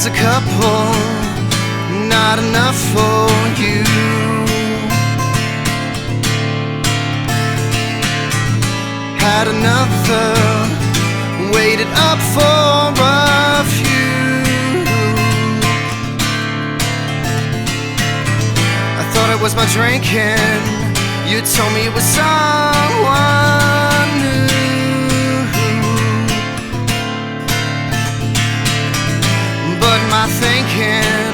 as a couple, not enough for you. Had another, waited up for a few. I thought it was my drinking, you told me it was someone new. But my thinking,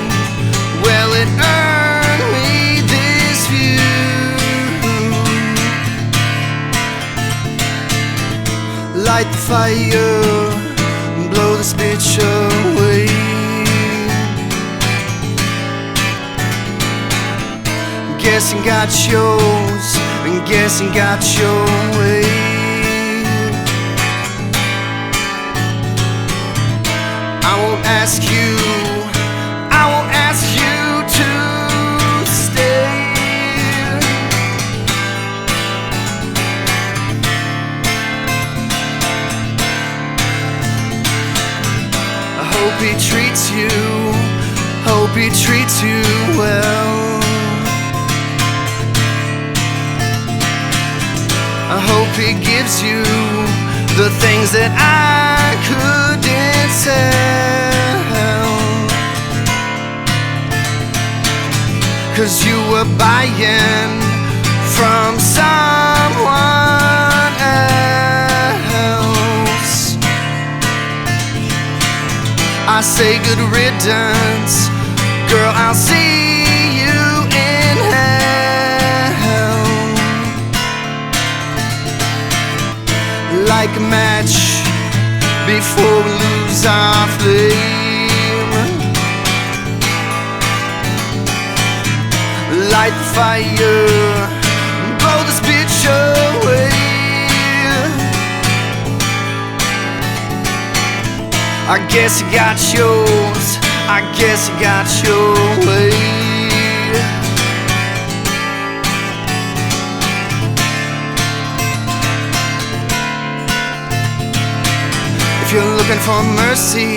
well, it earned me this view. Light the fire, blow this bitch away. Guessing got yours, and guessing got your way. I won't ask you, I won't ask you to stay. I hope he treats you, hope he treats you well. I hope he gives you the things that I couldn't sell. 'Cause you were buying from someone else. I say good riddance, girl, I'll see you in hell. Like a match before we lose our flame. Light the fire, blow this bitch away. I guess you got yours, I guess you got your way. If you're looking for mercy,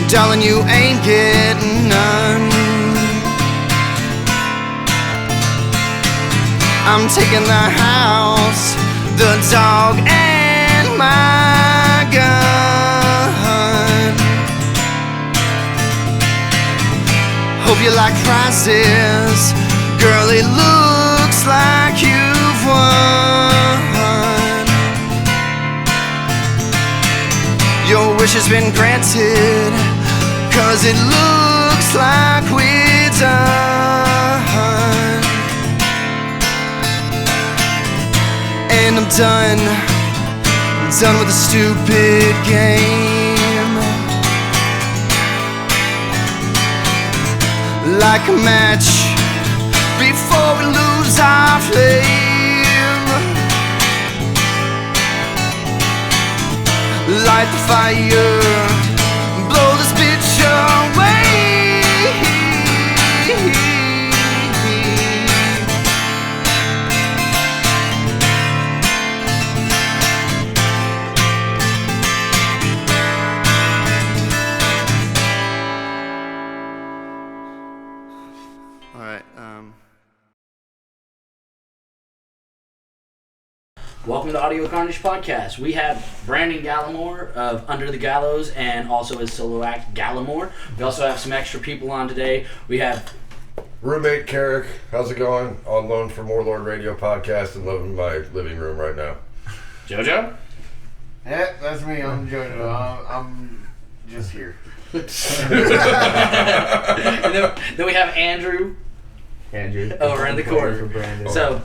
darling, you ain't getting none. I'm taking the house, the dog, and my gun. Hope you like prizes, girl, it looks like you've won. Your wish has been granted, 'cause it looks like we're done. And I'm done with the stupid game. Like a match before we lose our flame. Light the fire, blow this bitch away. All right. Welcome to Audio Carnage Podcast. We have Brandon Gallemore of Under the Gallows and also his solo act Gallemore. We also have some extra people on today. We have roommate Carrick. How's it going? On loan for Warlord Radio Podcast and living in my living room right now. JoJo. Yeah, that's me. I'm JoJo. I'm just here. And then we have Andrew. Over in the corner. So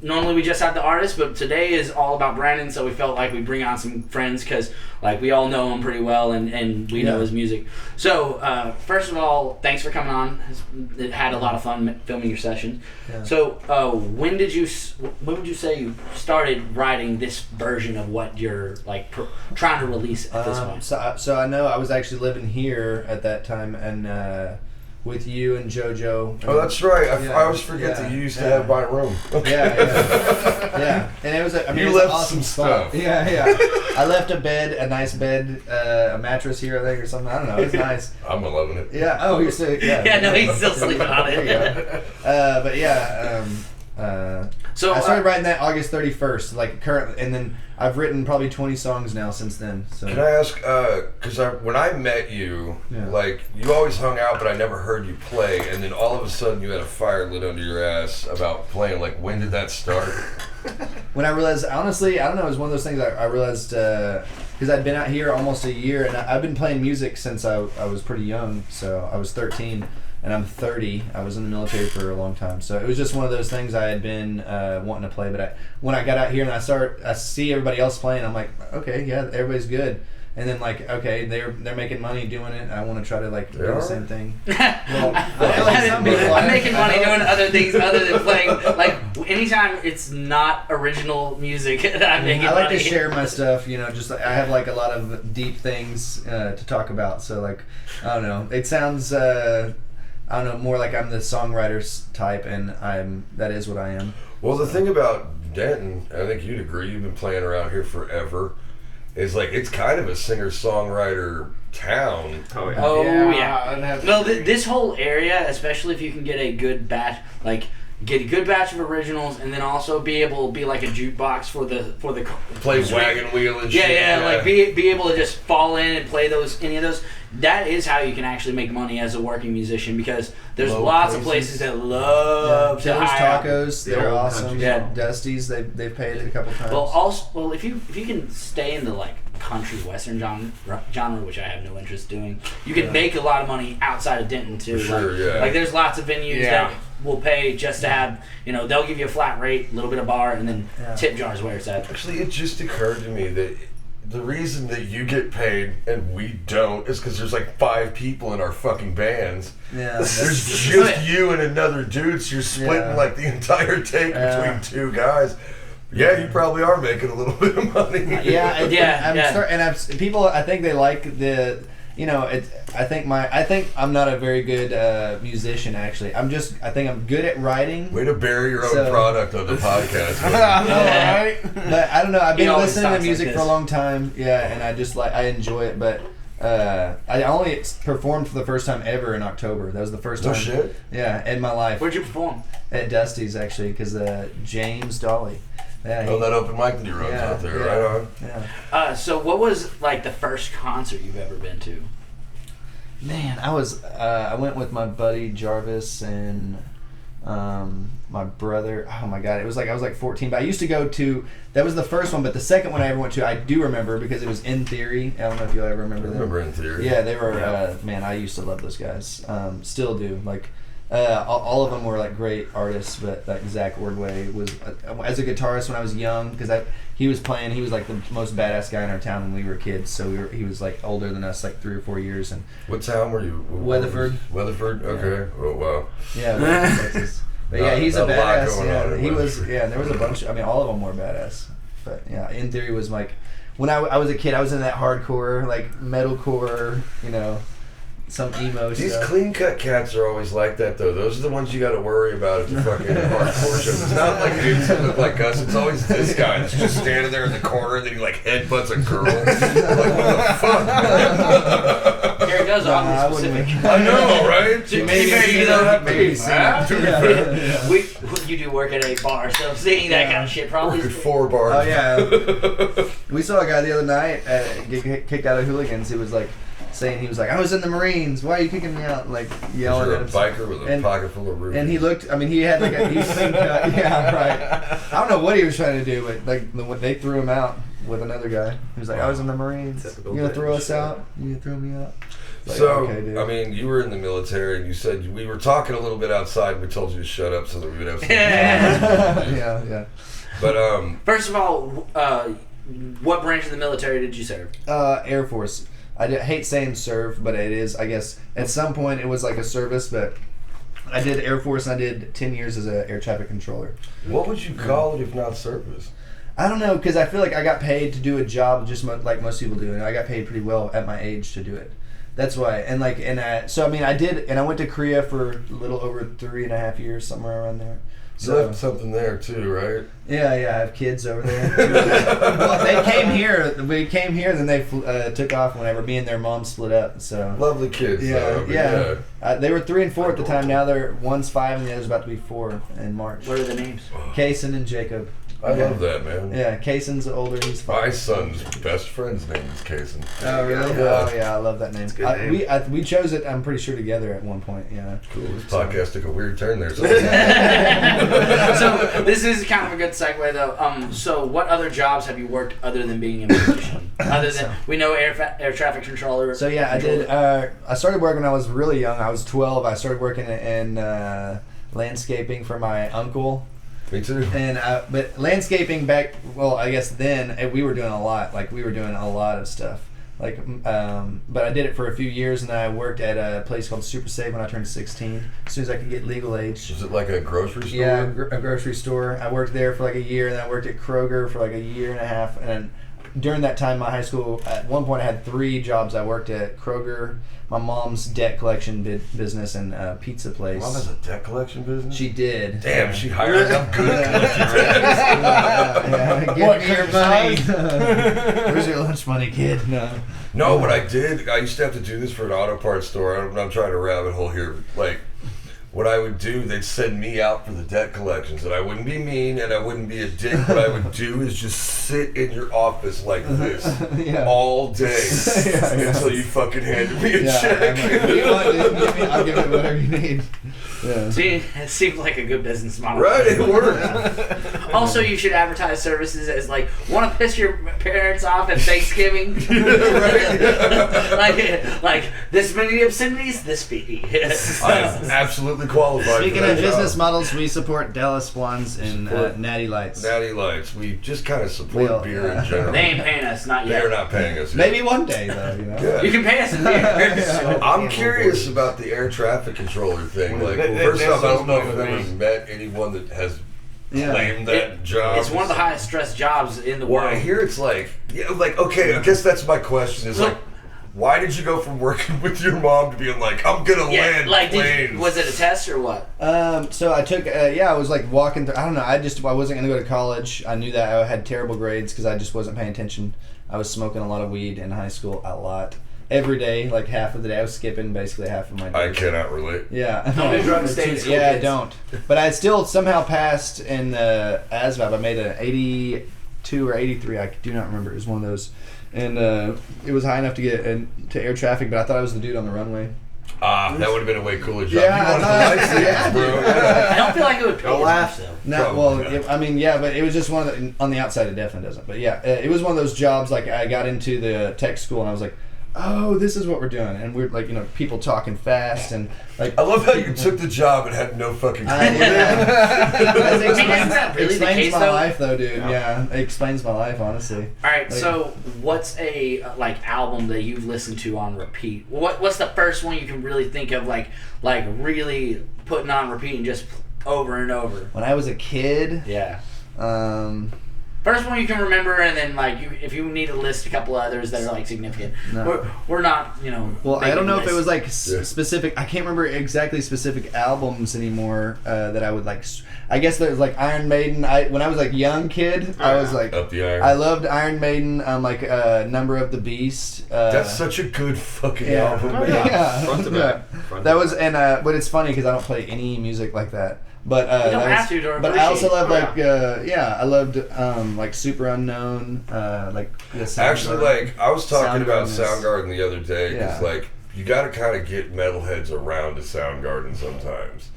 normally we just have the artist, but today is all about Brandon. So we felt like we'd bring on some friends because like we all know him pretty well and we know his music. So first of all, thanks for coming on. It had a lot of fun filming your session. Yeah. So when would you say you started writing this version of what you're like trying to release at this point? So I know I was actually living here at that time and. with you and JoJo. Oh, that's right. I always forget that you used to have my room. Yeah. And it was you it was left an awesome some spot. stuff. Yeah. I left a nice bed, a mattress here, I think, or something. I don't know. It was nice. I'm loving it. Yeah. Oh, you're still Yeah, no, he's still sleeping on it. But yeah. So I started writing that August 31st, like currently, and then I've written probably 20 songs now since then. So. Can I ask, because when I met you, like, you always hung out, but I never heard you play, and then all of a sudden you had a fire lit under your ass about playing. Like, when did that start? When I realized, honestly, I don't know, it was one of those things I realized, because I'd been out here almost a year, and I've been playing music since I was pretty young, so I was 13. And I'm 30. I was in the military for a long time, so it was just one of those things I had been wanting to play. But when I got out here and I see everybody else playing, I'm like, okay, yeah, everybody's good. And then like, okay, they're making money doing it. I want to try to like do the same thing. Well, I feel like some people I'm making money doing other things other than playing. Like anytime it's not original music, I'm making money. I like to share my stuff. You know, just I have like a lot of deep things to talk about. So like, I don't know. It sounds. I don't know, more like I'm the songwriter type, and that is what I am. Well, the thing about Denton, I think you'd agree, you've been playing around here forever, is like it's kind of a singer-songwriter town. Oh yeah. No, this whole area, especially if you can get a good batch, of originals, and then also be able to be like a jukebox for the play wagon wheel and shit. Yeah, like be able to just fall in and play any of those. That is how you can actually make money as a working musician, because there's lots of places that love to hire. Tacos, they're awesome. Yeah, Dusty's, they've paid it a couple times. Well, if you can stay in the like country western genre, which I have no interest doing, you can make a lot of money outside of Denton too. For sure, Like there's lots of venues that will pay just to have, they'll give you a flat rate, a little bit of bar, and then tip jars where it's at. Actually, it just occurred to me that the reason that you get paid and we don't is because there's like 5 people in our fucking bands. Yeah. There's just you and another dude, so you're splitting like the entire take between 2 guys. Yeah, you probably are making a little bit of money. People, I think they like the. I think I'm not a very good musician. Actually, I think I'm good at writing. Way to bury your own product on the podcast. Right? But I don't know. I've been listening to music for a long time. Yeah, and I enjoy it. But I only performed for the first time ever in October. That was the first time. Oh shit! Yeah, in my life. Where'd you perform? At Dusty's, actually, because James Dolly. Yeah, that open mic that he runs out there, right on. Yeah. So what was like the first concert you've ever been to? Man, I went with my buddy Jarvis and my brother. Oh my god, I was like 14, but I used to go to, that was the first one, but the second one I ever went to, I do remember because it was In Theory. I don't know if you'll ever remember them. I remember In Theory. Yeah, they were, man, I used to love those guys. Still do. Like, all of them were like great artists, but like Zach Ordway was, as a guitarist when I was young, because he was like the most badass guy in our town when we were kids, so he was like older than us, like 3 or 4 years. And what town were you? Weatherford. Weatherford? Okay. Yeah. Oh, wow. Yeah, Texas. But yeah, he's a badass. Yeah, he was. Yeah, and there was a bunch. I mean, all of them were badass. But yeah, In Theory was like, when I was a kid, I was in that hardcore, like metalcore, some emo These stuff. clean cut cats are always like that though. Those are the ones you got to worry about at the fucking hardcore shows. It's not like dudes that look like us. It's always this guy that's just standing there in the corner and then he like headbutts a girl. Like what the fuck, man? Here it goes. I wouldn't. I know, right? Maybe you do work at a bar, so seeing that kind of shit probably. Work at 4 bars. Oh yeah. We saw a guy the other night get kicked out of Hooligans. He was like, I was in the Marines. Why are you kicking me out? Like yelling at him. A biker with a pocket full of rupees. And he looked. I mean, he had like he's clean cut. Yeah, right. I don't know what he was trying to do, but like they threw him out with another guy. He was like, I was in the Marines. You gonna throw us out? You gonna throw me out? Like, so, okay, dude. I mean, you were in the military, and you said we were talking a little bit outside. We told you to shut up so that we would have some. Yeah. But first of all, what branch of the military did you serve? Air Force. I hate saying serve, but it is. I guess at some point it was like a service, but I did Air Force. And I did 10 years as an air traffic controller. What would you call it if not service? I don't know, because I feel like I got paid to do a job just like most people do, and I got paid pretty well at my age to do it. That's why. And so I mean, I did, and I went to Korea for a little over 3.5 years, somewhere around there. You left something there too, right? Yeah, I have kids over there. Well, they came here. We came here, then they took off whenever me and their mom split up. So lovely kids. Yeah. They were 3 and 4 at the time. Now one's 5 and the other's about to be 4 in March. What are the names? Kaysen and Jacob. I love that, man. Yeah, Kaysen's older. He's 5. My son's best friend's name is Kaysen. Oh really? Yeah. Oh yeah, I love that name. It's a good name. We chose it. I'm pretty sure together at one point. Yeah. Cool. This podcast took a weird turn there. So this is kind of a good segue though. So what other jobs have you worked other than being a musician? Other than we know air traffic controller. So yeah, I did. I started working when I was really young. I was 12. I started working in landscaping for my uncle. Me too. And but landscaping back, well, I guess then we were doing a lot. Like we were doing a lot of stuff. Like, but I did it for a few years, and then I worked at a place called Super Save when I turned 16. As soon as I could get legal age. Was it like a grocery store? Yeah, a grocery store. I worked there for like a year, and then I worked at Kroger for like a year and a half. And during that time, my high school, at one point, I had 3 jobs. I worked at Kroger, my mom's debt collection business, and a pizza place. Mom has a debt collection business? She did. Damn, she hired them good collectors. Give me your money. Where's your lunch money, kid? No, what I did, I used to have to do this for an auto parts store. I'm trying to rabbit hole here. Like, what I would do, they'd send me out for the debt collections, and I wouldn't be mean and I wouldn't be a dick. What I would do is just sit in your office like this all day until you fucking handed me a check. I'll give it whatever you need. Yeah. See, it seems like a good business model. Right, it worked. Also, you should advertise services as like, want to piss your parents off at Thanksgiving? like this many obscenities, this fee. I am absolutely qualified. Speaking of business models, we support Dallas Swans and Natty Lights. Natty Lights. We just kind of support beer in general. They ain't paying us, not yet. They're not paying us yet. Maybe one day, though. You know. Yeah. You can pay us in beer. I'm curious about the air traffic controller thing. Like, first off, I don't know if I've ever met anyone that has claimed that job. It's one of the highest stress jobs in the Well, world. I hear it's okay, I guess that's my question is why did you go from working with your mom to being like, I'm gonna land planes? Was it a test or what? So I took, I was like walking through, I don't know, I wasn't gonna go to college. I knew that I had terrible grades because I just wasn't paying attention. I was smoking a lot of weed in high school, a lot. Every day, like half of the day, I was skipping basically half of my day. I cannot relate. Yeah. Don't do drugs, stay in school, Yeah, kids. don't. But I still somehow passed in the ASVAB. I made an 82 or 83. I do not remember. It was one of those. And it was high enough to get to air traffic, but I thought I was the dude on the runway. That would have been a way cooler job. Yeah, you wanted the lights, bro. I don't feel like it would pay as much, though. Not well. But it was just one of the. On the outside, it definitely doesn't. But yeah, it was one of those jobs. Like I got into the tech school, and I was like, oh, this is what we're doing, and we're like, people talking fast, and like. I love how you took the job and had no fucking clue. Isn't that really the explains case, my though? life, though, dude. Yeah, it explains my life, honestly. All right, so what's a album that you've listened to on repeat? What's the first one you can really think of, like really putting on repeat and just over and over? When I was a kid, Yeah. First one you can remember, and then if you need to list a couple others that are significant. No. We're not, Well, I don't know if it was Yeah. specific. I can't remember exactly specific albums anymore that I would like. I guess there's Iron Maiden. When I was young kid, I was like, Up the Iron. I loved Iron Maiden. Number of the Beast. That's such a good fucking album. Oh, yeah. Front to back. Front That to was back. but it's funny because I don't play any music like that. But You don't have to but I also love appreciate. I loved Super Unknown, the Actually, I was talking about Soundgarden is- Soundgarden the other day because Yeah. you got to kind of get metalheads around to Soundgarden sometimes.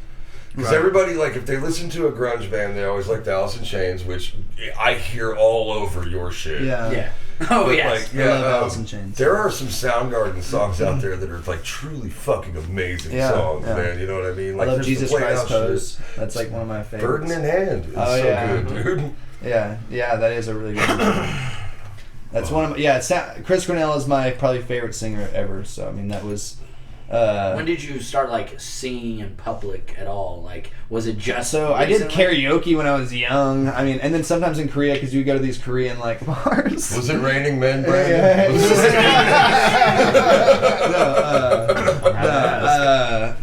Because Right. everybody, if they listen to a grunge band, they always like the Alice in Chains, which I hear all over your shit. Yeah. Oh, But, yes. I love Alice in Chains. There are some Soundgarden songs out there that are truly fucking amazing songs, yeah. man. You know what I mean? I love there's Jesus the Play Christ Out shit. Pose. That's one of my favorites. Burden in Hand. It's Oh, so yeah. good, dude. Yeah, that is a really good one. That's one of my, Chris Cornell is my probably favorite singer ever. So that was When did you start like singing in public at all? Like, was it just So I did recently? karaoke when I was young. I mean, and then sometimes in Korea, because you go to these Korean like bars. Was it raining men, Brandon? Yeah. Was it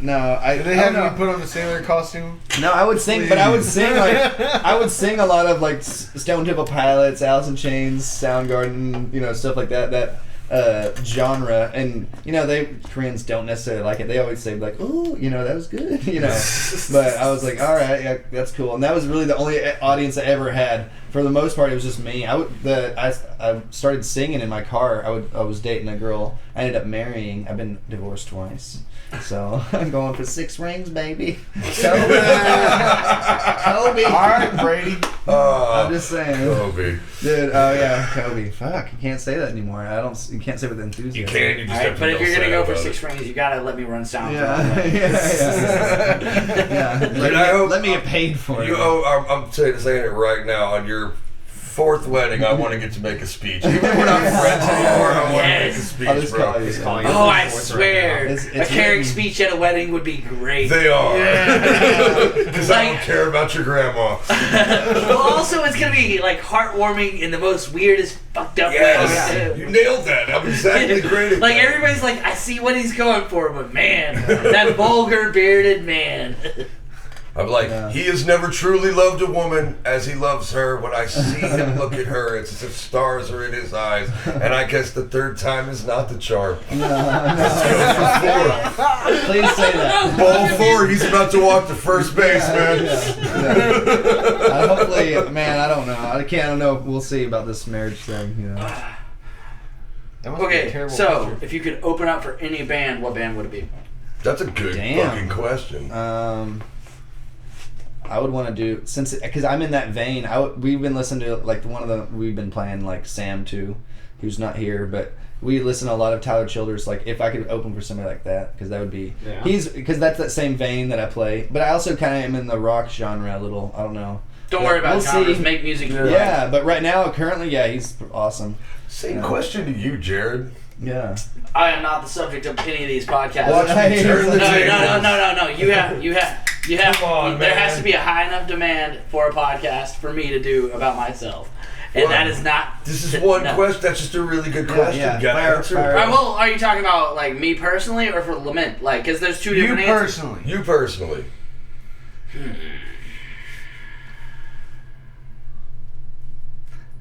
No, Did they have you put on the sailor costume? No, I would sing, but I would sing I would sing a lot of like Stone Temple Pilots, Alice in Chains, Soundgarden, stuff like that. That genre, and Koreans don't necessarily like it. They always say like, "Ooh, that was good," But I was like, "All right, yeah, that's cool." And that was really the only audience I ever had. For the most part, it was just me. I started singing in my car. I was dating a girl. I ended up marrying. I've been divorced twice. So I'm going for 6 rings, baby. Kobe. All right, Brady. I'm just saying. Kobe. Dude, oh yeah, Kobe. Fuck, you can't say that anymore. You can't say it with enthusiasm. You can. You just All right, have to. but if you're gonna go for about 6 rings, you gotta let me run sound. Yeah. Let me get paid for it. I'm saying it right now. On your 4th wedding, I want to get to make a speech. Even when I'm friends anymore, I want to make a speech, I'll just bro. call you. Oh, I swear, It's a caring written. speech at a wedding would be great. They are. Because I don't care about your grandma. Well, also it's gonna be like heartwarming in the most weirdest, fucked up Yes. way. You nailed that. I'm exactly great at Like that. everybody's like, I see what he's going for, but man, that vulgar bearded man. I'm like, he has never truly loved a woman as he loves her. When I see him look at her, it's as if stars are in his eyes. And I guess the 3rd time is not the charm. No. Let's go for 4. Please say that. Ball 4, he's about to walk to first base, man. Hopefully, man, I don't know. I don't know. We'll see about this marriage thing. That must be a Okay, terrible so picture. if you could open up for any band, what band would it be? That's a good fucking question. I would want to do, because I'm in that vein. We've been listening to we've been playing like Sam too, who's not here, but we listen to a lot of Tyler Childers. Like if I could open for somebody like that, because that would be because that's that same vein that I play. But I also kind of am in the rock genre a little. I don't know. Don't worry about we'll genres. see. Make music. Yeah, but right now, currently, he's awesome. Same question to you, Jared. Yeah. I am not the subject of any of these podcasts. Watch me turn the table. No. You have. Come on, there man. has to be a high enough demand for a podcast for me to do about myself, and that is not. This is one no. question. That's just a really good question. yeah. You gotta answer it. Fire. Well, are you talking about like me personally or for Lament? Like, because there's two different answers. personally. You personally.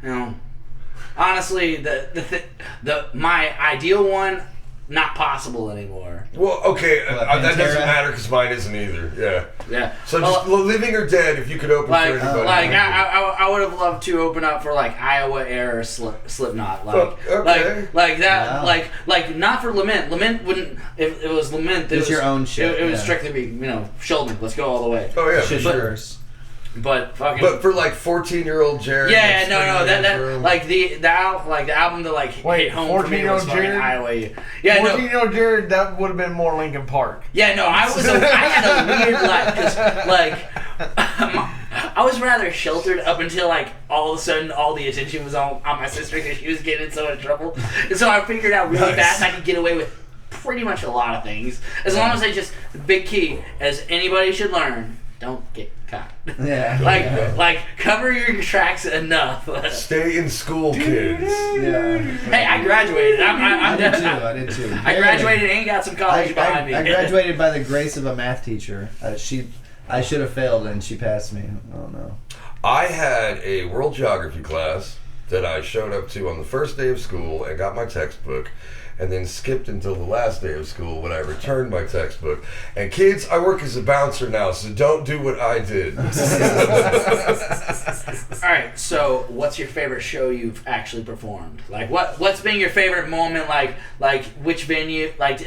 No. Honestly, my ideal one, not possible anymore. Well, okay, that doesn't Pantera? matter because mine isn't either. Yeah. Yeah. So just living or dead, if you could open for anybody. I would have loved to open up for like Iowa era Slipknot, Okay. like that, Wow. like not for Lament. Lament wouldn't. If it was Lament, It's your own shit, It would yeah. strictly be Sheldon. Let's go all the way. Oh yeah. Shit's But- yours. But fucking. But for like 14-year-old Jared. yeah, no, that's that room. like the album that like Wait, hit home for me was 14-year-old fucking Jared? Iowa. Yeah, no. 14-year-old Jared, that would have been more Linkin Park. Yeah, no, I had a weird life because, like, I was rather sheltered up until, like, all of a sudden all the attention was on my sister because she was getting in so much trouble. And so I figured out really fast I could get away with pretty much a lot of things. As long as the big key, as anybody should learn, don't get caught. Yeah. Like, cover your tracks enough. Stay in school, kids. Yeah. Hey, I graduated. I did too. I graduated and got some college behind me. I graduated by the grace of a math teacher. I should have failed and she passed me. Oh no. I had a world geography class that I showed up to on the first day of school and got my textbook, and then skipped until the last day of school when I returned my textbook. And kids, I work as a bouncer now, so don't do what I did. Alright, so what's your favorite show you've actually performed? Like, what's been your favorite moment? Like which venue? Like,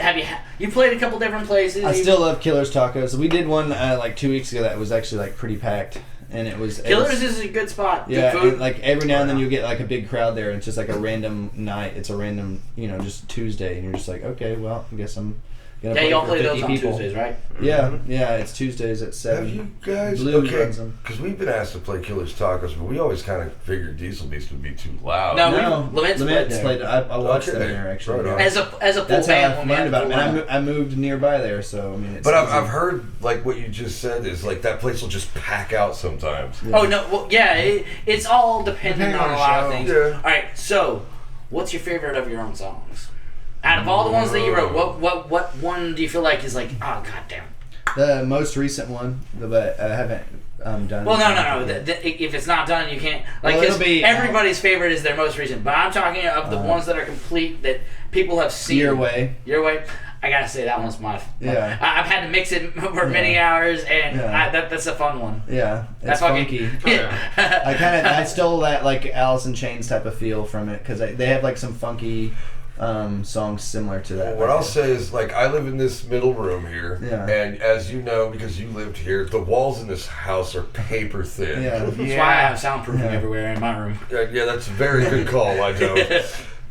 you played a couple different places? I still love Killer's Tacos. We did one like 2 weeks ago that was actually like pretty packed, and it was Killers is a good spot. yeah. Good food. And, like every now and then you get like a big crowd there, and it's just like a random night. It's a random just Tuesday, and you're just like, okay, well, I guess I'm gonna Yeah, y'all for play 50 those on people. Tuesdays, right? Yeah, it's Tuesdays at 7. Have you guys? Blue Okay, runs them. because we've been asked to play Killer's Tacos, but we always kind of figured Diesel Beast would be too loud. No, Lament's played. I watched Okay. them there actually. Right on. As a full That's how band I when we learned had about the it. full And I moved nearby there, so I mean. It's But easy. I've heard like what you just said is like that place will just pack out sometimes. Yeah. Oh no! Well, yeah, it's all dependent Depending on on a the lot of show. things. Yeah. All right, so what's your favorite of your own songs? Out of all the ones that you wrote, what one do you feel like is like, oh goddamn? The most recent one, but I haven't done. Well, no. If it's not done, you can't. Like, Well, it'll 'cause be, everybody's favorite is their most recent, but I'm talking of the ones that are complete that people have seen. Your Way. Your Way. I gotta say that one's my. Yeah. I've had to mix it over many hours, and Yeah. that's a fun one. Yeah, That's it's funky. I stole that like Alice in Chains type of feel from it because they have like some funky songs similar to that. What I'll say is, like, I live in this middle room here, Yeah. and as you know, because you lived here, the walls in this house are paper thin. Yeah. That's why I have soundproofing everywhere in my room. Yeah, that's a very good call, I know.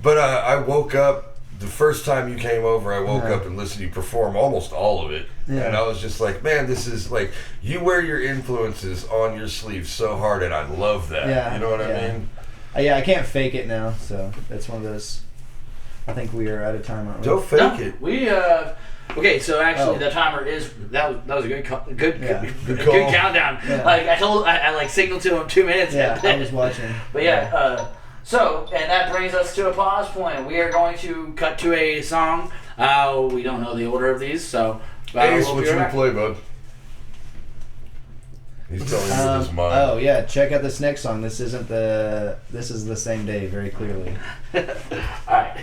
But I woke up, the first time you came over, I woke up and listened to you perform almost all of it. Yeah. And I was just like, man, this is like, you wear your influences on your sleeve so hard, and I love that. Yeah, You know what I yeah. mean? Yeah, I can't fake it now, so that's one of those. I think we are out of time, aren't we? Don't fake No, it. we okay. So actually, Oh. the timer is that was a good good call. countdown. Yeah. Like I like signaled to him 2 minutes. Yeah, I was watching. But yeah, so and that brings us to a pause point. We are going to cut to a song. We don't know the order of these, so Ace, we'll what be you right back. play, bud? He's telling you with his mind. Oh yeah, check out this next song. This is the same day, very clearly. All right.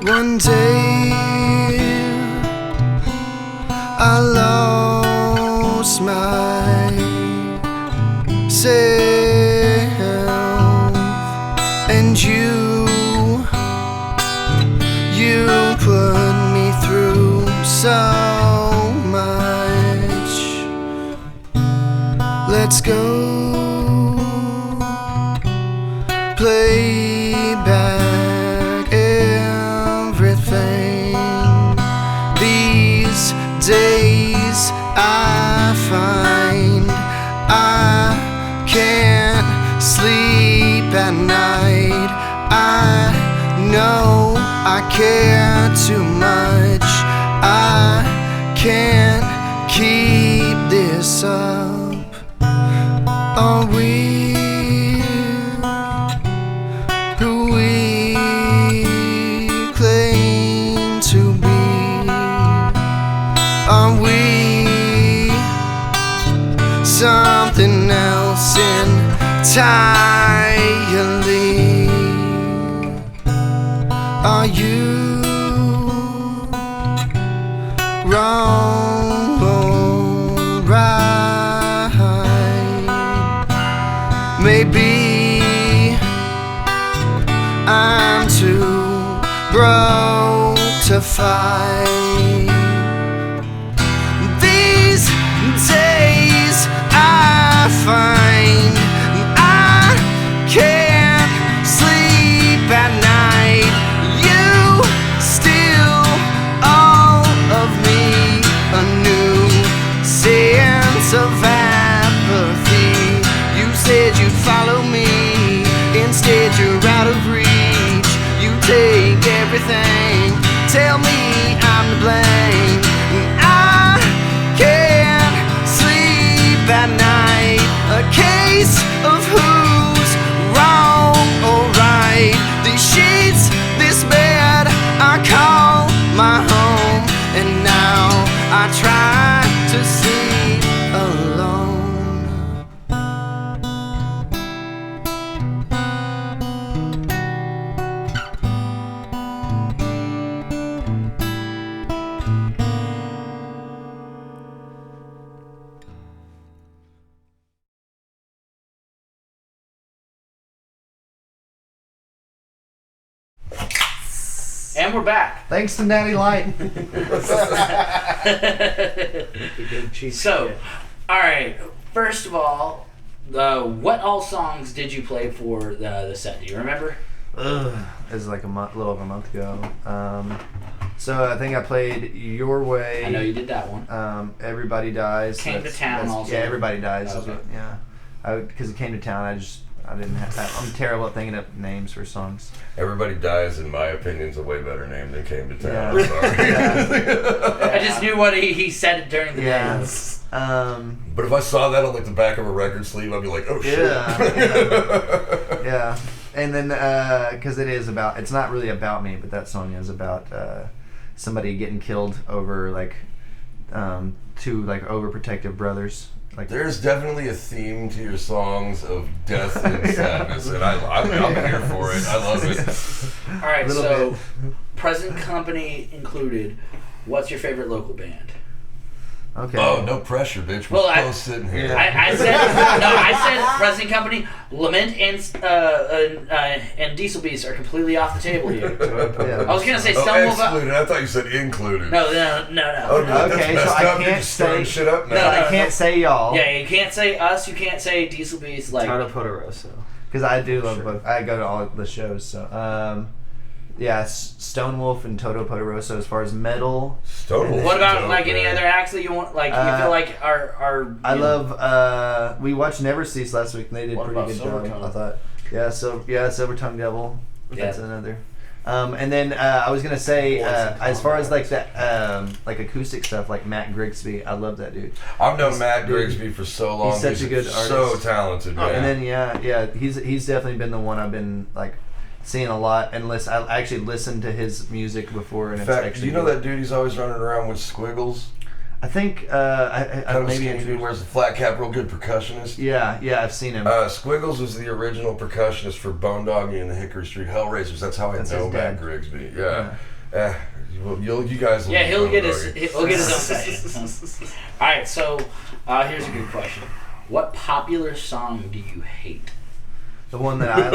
One day I lost myself, and you put me through so much. Let's go play back everything. These days I find I can't sleep at night. I know I care too much. I can't keep this up. Are we who we claim to be? Are we something else entirely? Are you wrong or right? Maybe I'm too broke to fight. These days I find I can't sleep at night. You steal all of me, a new sense of apathy. You said you'd follow me, instead you're out of reach. You take everything, tell me I'm to blame. I can't sleep at night, a case of who's wrong or right. These sheets, this bed, I call my home, and now I try to sleep alone. And we're back. Thanks to Natty Light. So, all right. First of all, what all songs did you play for the set? Do you remember? It was like little over a month ago. So I think I played Your Way. I know you did that one. Everybody Dies. Came to Town also. Yeah, Everybody Dies. Okay. Yeah. Because it came to town, I didn't have. I'm terrible at thinking of names for songs. Everybody Dies, in my opinion, is a way better name than Came to Town. Yeah. I'm sorry. I just knew what he said it during the day. But if I saw that on like the back of a record sleeve, I'd be like, oh shit. Yeah. And then, because it's not really about me, but that song is about somebody getting killed over like two like overprotective brothers. Like There's definitely a theme to your songs of death and sadness, and I'm here for it. I love it. All right, so present company included. What's your favorite local band? Okay. Oh, no pressure, bitch. We're both sitting here. I said present company. Lament and Diesel Beast are completely off the table here. Yeah. I was gonna say excluded. I thought you said included. No. Okay, so I can't say shit up now. No, I can't say y'all. Yeah, you can't say us. You can't say Diesel Beast. Like Toto Poderoso. Because I do love both. I go to all the shows. So, yeah, Stone Wolf and Toto Poderoso as far as metal. Stone Wolf. What about like any other acts that you want? Like you feel like are I love. We watched Never Cease last week and they did What pretty about good Silver job. Tongue? I thought. Silver Tongue Devil. That's Yeah. another. And then I was gonna say as far as like that like acoustic stuff like Matt Grigsby, I love that dude. I've known Matt Grigsby for so long. He's such a good artist. So talented, man. And then he's definitely been the one I've been like seeing a lot, and I actually listened to his music before. And in it's fact, actually do you know that dude? He's always running around with Squiggles. I think Kind of maybe skinny dude, wears a flat cap, real good percussionist. Yeah, I've seen him. Squiggles was the original percussionist for Bone Doggy and the Hickory Street Hellraisers. That's how I That's know his Matt dad. Grigsby. Yeah. You guys will he'll know get Doggy. his own thing. All right, so here's a good question. What popular song do you hate? The one that I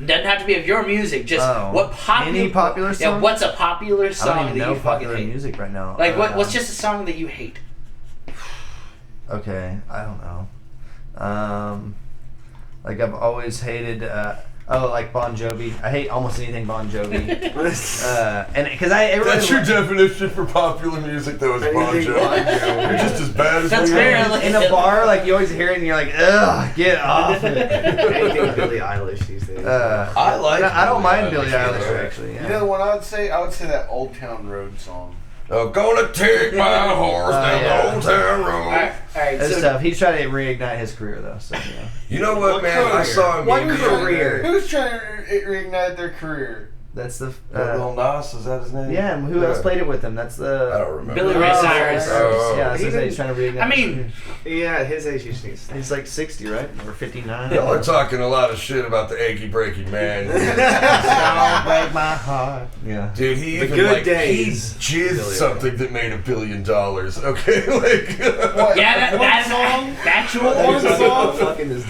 Doesn't have to be of your music. Just what popular any popular song? Yeah, what's a popular I song don't even that know you fucking popular hate? music right now. Like what's just a song that you hate? Okay, I don't know. Like I've always hated. Like Bon Jovi. I hate almost anything Bon Jovi. And because That's your definition for popular music, though, is Bon Jovi. You're just as bad as That's we fair. are. in a bar, like you always hear it and you're like, ugh, get off it. Anything Billie Eilish these days. I like. I don't mind Billie Eilish, Eilish actually. Yeah. You know what I would say? I would say that Old Town Road song. Gonna take my horse down the old town road. All right. That's So tough. He's trying to reignite his career though. So yeah. You know what, man? I saw him. Who's trying to reignite their career? That's the. Lil Nas, is that his name? Yeah, and who else played it with him? That's the. I don't remember. Billy Ray Cyrus. Yeah, so he's trying to reignite. I mean, Yeah, at his age, he just needs to he's like 60, right? Or 59. Y'all are talking a lot of shit about the achy breaky man. Don't break my heart. Yeah. Dude, he The even good like days. he jizzed something that made $1 billion. Okay, like What? yeah, One song? factual. One song? fucking his.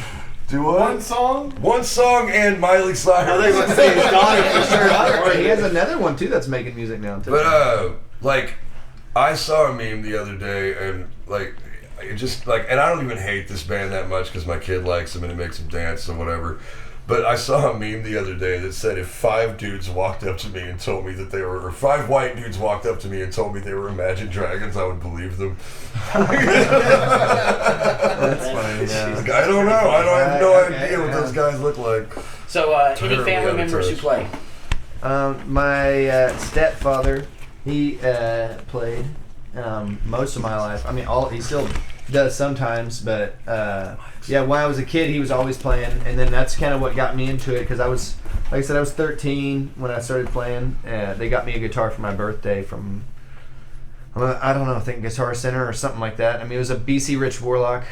do what? One song? One song and Miley I thought you were Cyrus. about to say his daughter for sure. Or he has another one too that's making music now too. But like I saw a meme the other day and like it just like, and I don't even hate this band that much because my kid likes them and it makes him dance and whatever. But I saw a meme the other day that said if 5 dudes walked up to me and told me that they were, or 5 white dudes walked up to me and told me they were Imagine Dragons, I would believe them. That's funny. Yeah. Like, I don't know. I have no Okay, idea what those guys look like. So any Terribly family out of members who touch. play? My stepfather, he played most of my life. I mean, he still does sometimes, but yeah, when I was a kid, he was always playing, and then that's kind of what got me into it because I was, like I said, I was 13 when I started playing. They got me a guitar for my birthday from, I don't know, I think Guitar Center or something like that. I mean, it was a BC Rich Warlock.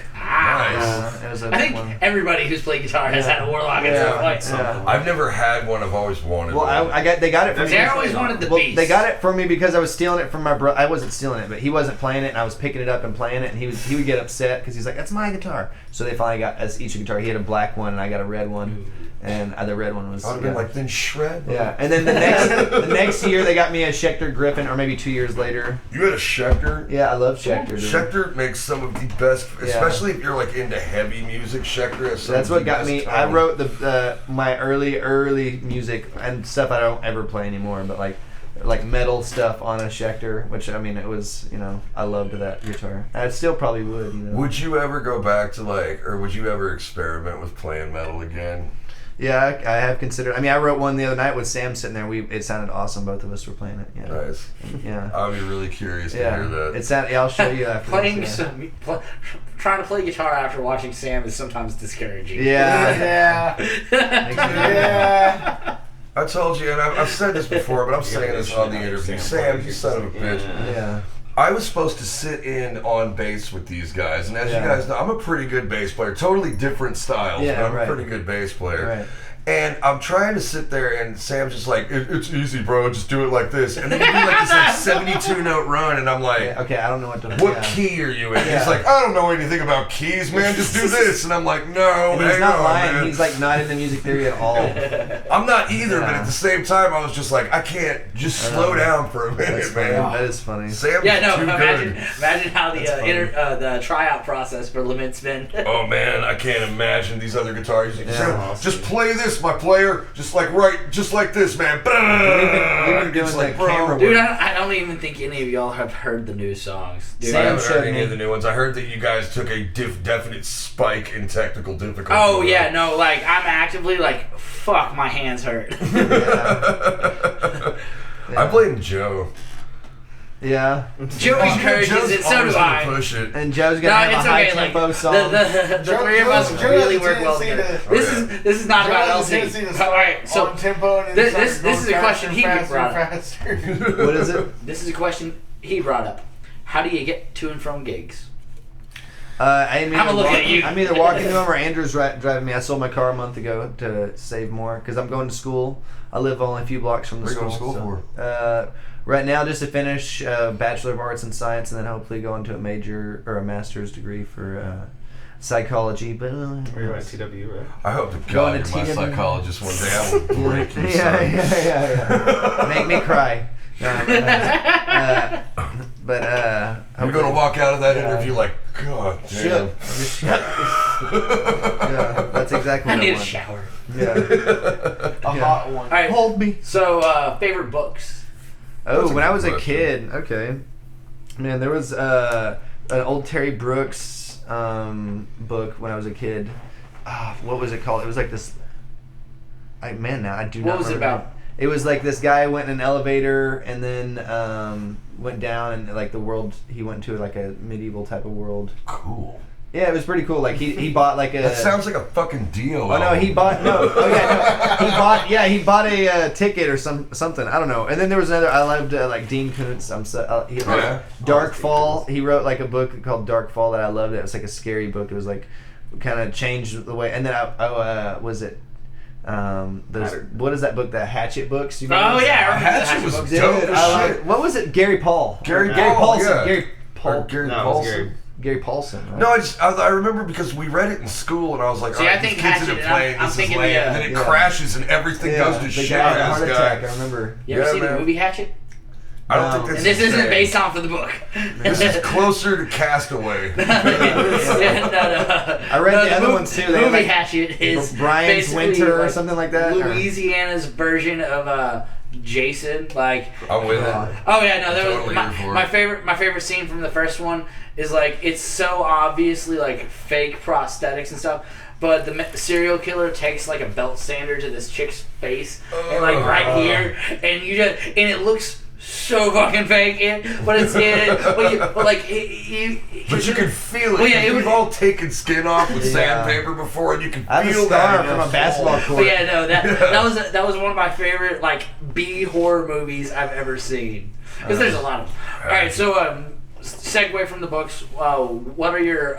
Nice. It was a I think one. everybody who's played guitar has had a warlock at Yeah. some point. Yeah. I've never had one. I've always wanted Well, one. they got it for me. They always wanted the Well, beast. they got it for me because I was stealing it from my brother. I wasn't stealing it, but he wasn't playing it, and I was picking it up and playing it, and he would get upset because he's like, "That's my guitar." So they finally got us each a guitar. He had a black one, and I got a red one, and the red one was. I would have been like, then shred. Yeah, and then the next year they got me a Schecter Griffin, or maybe 2 years later. You had a Schecter? Yeah, I love Schecter. Dude. Schecter makes some of the best, especially if you're like into heavy music. Schecter has some That's of what the got best me. tone. I wrote my early music and stuff I don't ever play anymore, but like metal stuff on a Schecter, which I mean it was, I loved that guitar. I still probably would. Would you ever go back to or would you ever experiment with playing metal again? Yeah, I have considered. I mean, I wrote one the other night with Sam sitting there. It sounded awesome. Both of us were playing it. Yeah. Nice. Yeah. I'd be really curious to hear that. It sounded. Yeah, I'll show you after. Trying to play guitar after watching Sam is sometimes discouraging. Yeah. Yeah. I told you, and I've said this before, but I'm saying this on the interview. Sam, you son of a bitch. Yeah. I was supposed to sit in on bass with these guys, and as you Yeah. guys know, I'm a pretty good bass player. Totally different styles, Yeah, but I'm right. a pretty good bass player. Right. And I'm trying to sit there, and Sam's just like, it's easy, bro. Just do it like this. And then you do like this 72 note run, and I'm like, Okay, I don't know what to. what key are you in? Yeah. He's like, I don't know anything about keys, man. Just do this. And I'm like, no, And he's hang not on, lying. man. He's like not into music theory at all. I'm not either, but Yeah. at the same time, I was just like, I can't just slow down for a minute, That's funny. man. That is funny. Sam's Yeah, no. too Imagine good. how That's funny. the tryout process for Lament's been. Oh man, I can't imagine these other guitars. Yeah. Just play this, my player. Just like this, man. We've been doing It's the bro. camera Dude, work. I don't even think any of y'all have heard the new songs. Dude, I Sam haven't showed heard any me. of the new ones. I heard that you guys took a definite spike in technical difficulty. Oh yeah, no, like I'm actively like, fuck, my hands hurt. I blame Joe. Yeah. Joe encourages Joe's it, so always do gonna I. push it. And Joe's No, gonna have it's a high okay. Like tempo song. the three of us Joe really has a work well tendency together. to- This is not Joe about has a LC. tendency to All start right, so on tempo and this- then this start is a going question he faster brought and up. faster. What is it? this is a question he brought up. How do you get to and from gigs? I'm I'ma look at you. either walking to them or Andrew's driving me. I sold my car a month ago to save more because I'm going to school. I live only a few blocks from the Where you school. going to school Right now, just to finish Bachelor of Arts in Science, and then hopefully go into a major or a master's degree for psychology. But You're at TW, right? I hope to Going God to you're my TW. psychologist one day. I will break you, yeah, son. yeah. Make me cry. But You're gonna walk out of that Yeah. interview like, God damn. Shut. Just shut. Yeah, that's exactly I what need I a want. shower. Yeah. A hot one. All right. Hold me. So, favorite books. Oh, That's a when I good was a question. kid, okay. Man, there was an old Terry Brooks book when I was a kid. What was it called? It was like this. I do What not was it remember. about? It was like this guy went in an elevator and then went down and like the world. He went to like a medieval type of world. Cool. Yeah, it was pretty cool. Like he bought like a. That sounds like a fucking deal. Oh no, he bought no. Oh yeah, no. He bought a ticket or something. I don't know. And then there was another. I loved like Dean Koontz. Yeah. Dark Fall. He wrote like a book called Dark Fall that I loved. It was like a scary book. It was like kind of changed the way. And then was it? What is that book? The Hatchet books. You remember Oh those? yeah, I remember the Hatchet was books. Dude, dope as I shit. like. What was it? Gary Paul. Gary Paulson. yeah. Gary Or Paul. Gary No, it was Paulson. Gary Paulson. Right? No, I remember because we read it in school and I was like, See, all I right, think these kids Hatchet, are playing, I'm this is thinking lame, the, and then it yeah. crashes and everything Yeah, goes to the shit. guy had a heart This attack. guy. I remember. You ever Yeah, see the man. movie Hatchet? I don't No. think that's And this his isn't name. based off of the book. This is closer to Castaway. Yeah, no. I read the other movie, ones, too. They Movie like- Hatchet is Brian's basically Winter or like something like that, or- Louisiana's version of Jason. Like, I'm with it. oh yeah, no, there Totally was here for my it. favorite scene from the first one is like it's so obviously like fake prosthetics and stuff. But the serial killer takes like a belt sander to this chick's face and like right here, and it looks so fucking fake. But it's but But you can feel it. Well, yeah, it We've was- all taken skin off with Yeah. sandpaper before, and you can I have a feel scar that in from your a basketball soul. court. But yeah, no, that was one of my favorite like B horror movies I've ever seen. Because there's a lot of them. All right, so segue from the books. What are your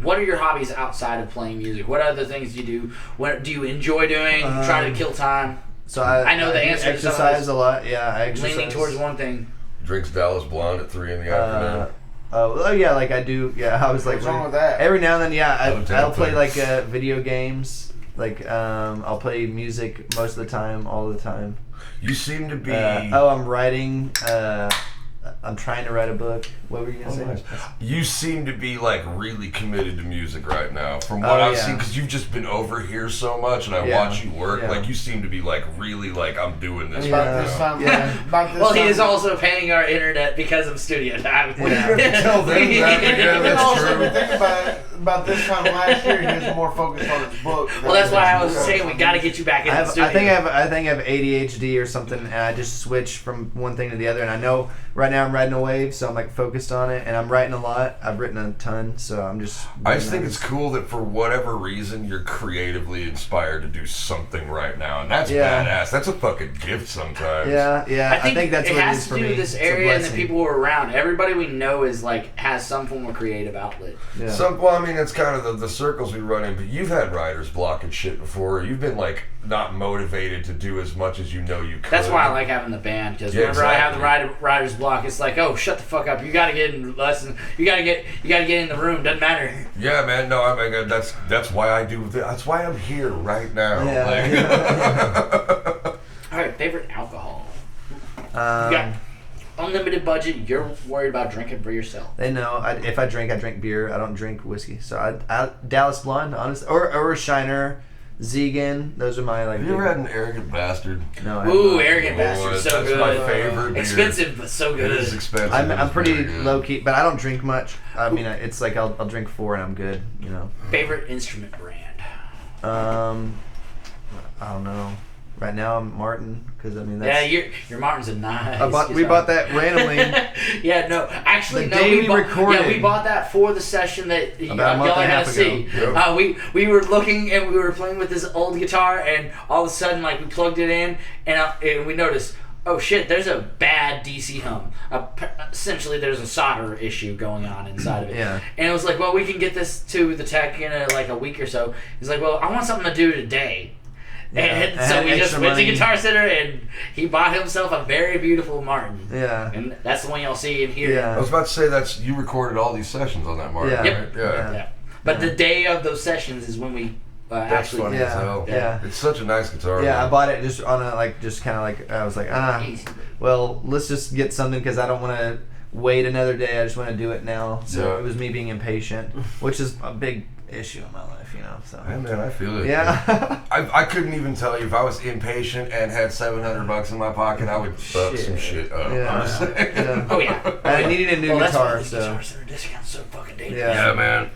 what are your hobbies outside of playing music? What other things do you do? What do you enjoy doing? Try to kill time. So I know the answer. Exercise a lot. Yeah, I exercise. Leaning towards one thing. Drinks Dallas Blonde at 3 in the afternoon. Oh yeah, like I do. Yeah, I was like What's wrong with that? every now and then. Yeah, I'll play like Things. video games. Like I'll play music most of the time, all the time. You seem to be. I'm writing. I'm trying to write a book. What were you gonna say? Nice. You seem to be like really committed to music right now, from what I've seen, because you've just been over here so much, and I watch you work. Yeah. Like you seem to be like really like I'm doing this. About right this now. time. Yeah. About this Well, he time. is also paying our internet because of studio time. Well, you have to tell them that. Yeah, And that's also, true. think about it. About this time last year, he was more focused on his book. Well, that's why I was saying we got to get you back in the studio. I think I have ADHD or something, and I just switch from one thing to the other. And I know right now I'm riding a wave, so I'm like focused on it, and I'm writing a lot. I've written a ton, so I'm just. I just think it's cool that for whatever reason you're creatively inspired to do something right now, and that's badass. That's a fucking gift sometimes. Yeah. I think that's it what it has is to for do me. with this It's a area and the blessing. people who are around. Everybody we know is like has some form of creative outlet. Yeah. Well, I mean, it's kind of the circles we run in, but you've had writer's block and shit before. You've been like not motivated to do as much as you know you could. That's why I like having the band, because whenever I have the writer's block, it's like, oh, shut the fuck up. You gotta get in lessons. You gotta get in the room. Doesn't matter. Yeah, man. No, I mean that's why I do. That's why I'm here right now. Yeah. All right, favorite alcohol. You Um, got unlimited budget. You're worried about drinking for yourself. They know if I drink beer. I don't drink whiskey. So I Dallas Blonde, honestly, or Shiner, Zegan. Those are my like. Have you ever had an Arrogant Bastard? No. I have Ooh, not. Arrogant Bastard, so that's good. my favorite beer. Expensive, but so It good. is expensive. I'm It's pretty very good. low key, but I don't drink much. I mean, it's like I'll drink 4 and I'm good. You know. Favorite instrument brand. I don't know. Right now I'm Martin because I mean that's. Yeah, your Martin's a nice. We bought that randomly. Yeah, no, actually, The no. day We we bought, recorded. Yeah, we bought that for the session that About a month y'all and a are half gonna see. ago. Yep. We were looking and we were playing with this old guitar, and all of a sudden, like we plugged it in, and we noticed, oh shit, there's a bad DC hum. Essentially, there's a solder issue going on inside of it. Yeah. And it was like, well, we can get this to the tech in like a week or so. He's like, well, I want something to do today. And I so had we just extra went to money. Guitar Center, and he bought himself a very beautiful Martin. Yeah. And that's the one y'all see and hear. Yeah. I was about to say you recorded all these sessions on that Martin, Yeah. right? Yeah. Yeah. But the day of those sessions is when we That's actually. funny as hell. Yeah. It's such a nice guitar. Yeah, man. I bought it just on a I was like, well, let's just get something because I don't want to wait another day. I just want to do it now. So Yeah. it was me being impatient, which is a big issue in my life, you know. So Hey, man, I feel it. yeah, I couldn't even tell you if I was impatient and had $700 in my pocket, I would fuck some shit up. Yeah. I'm just saying. Yeah. Oh yeah. I needed a new That's guitar, why the so Guitar Center discount's so fucking dangerous. Yeah. Yeah, man.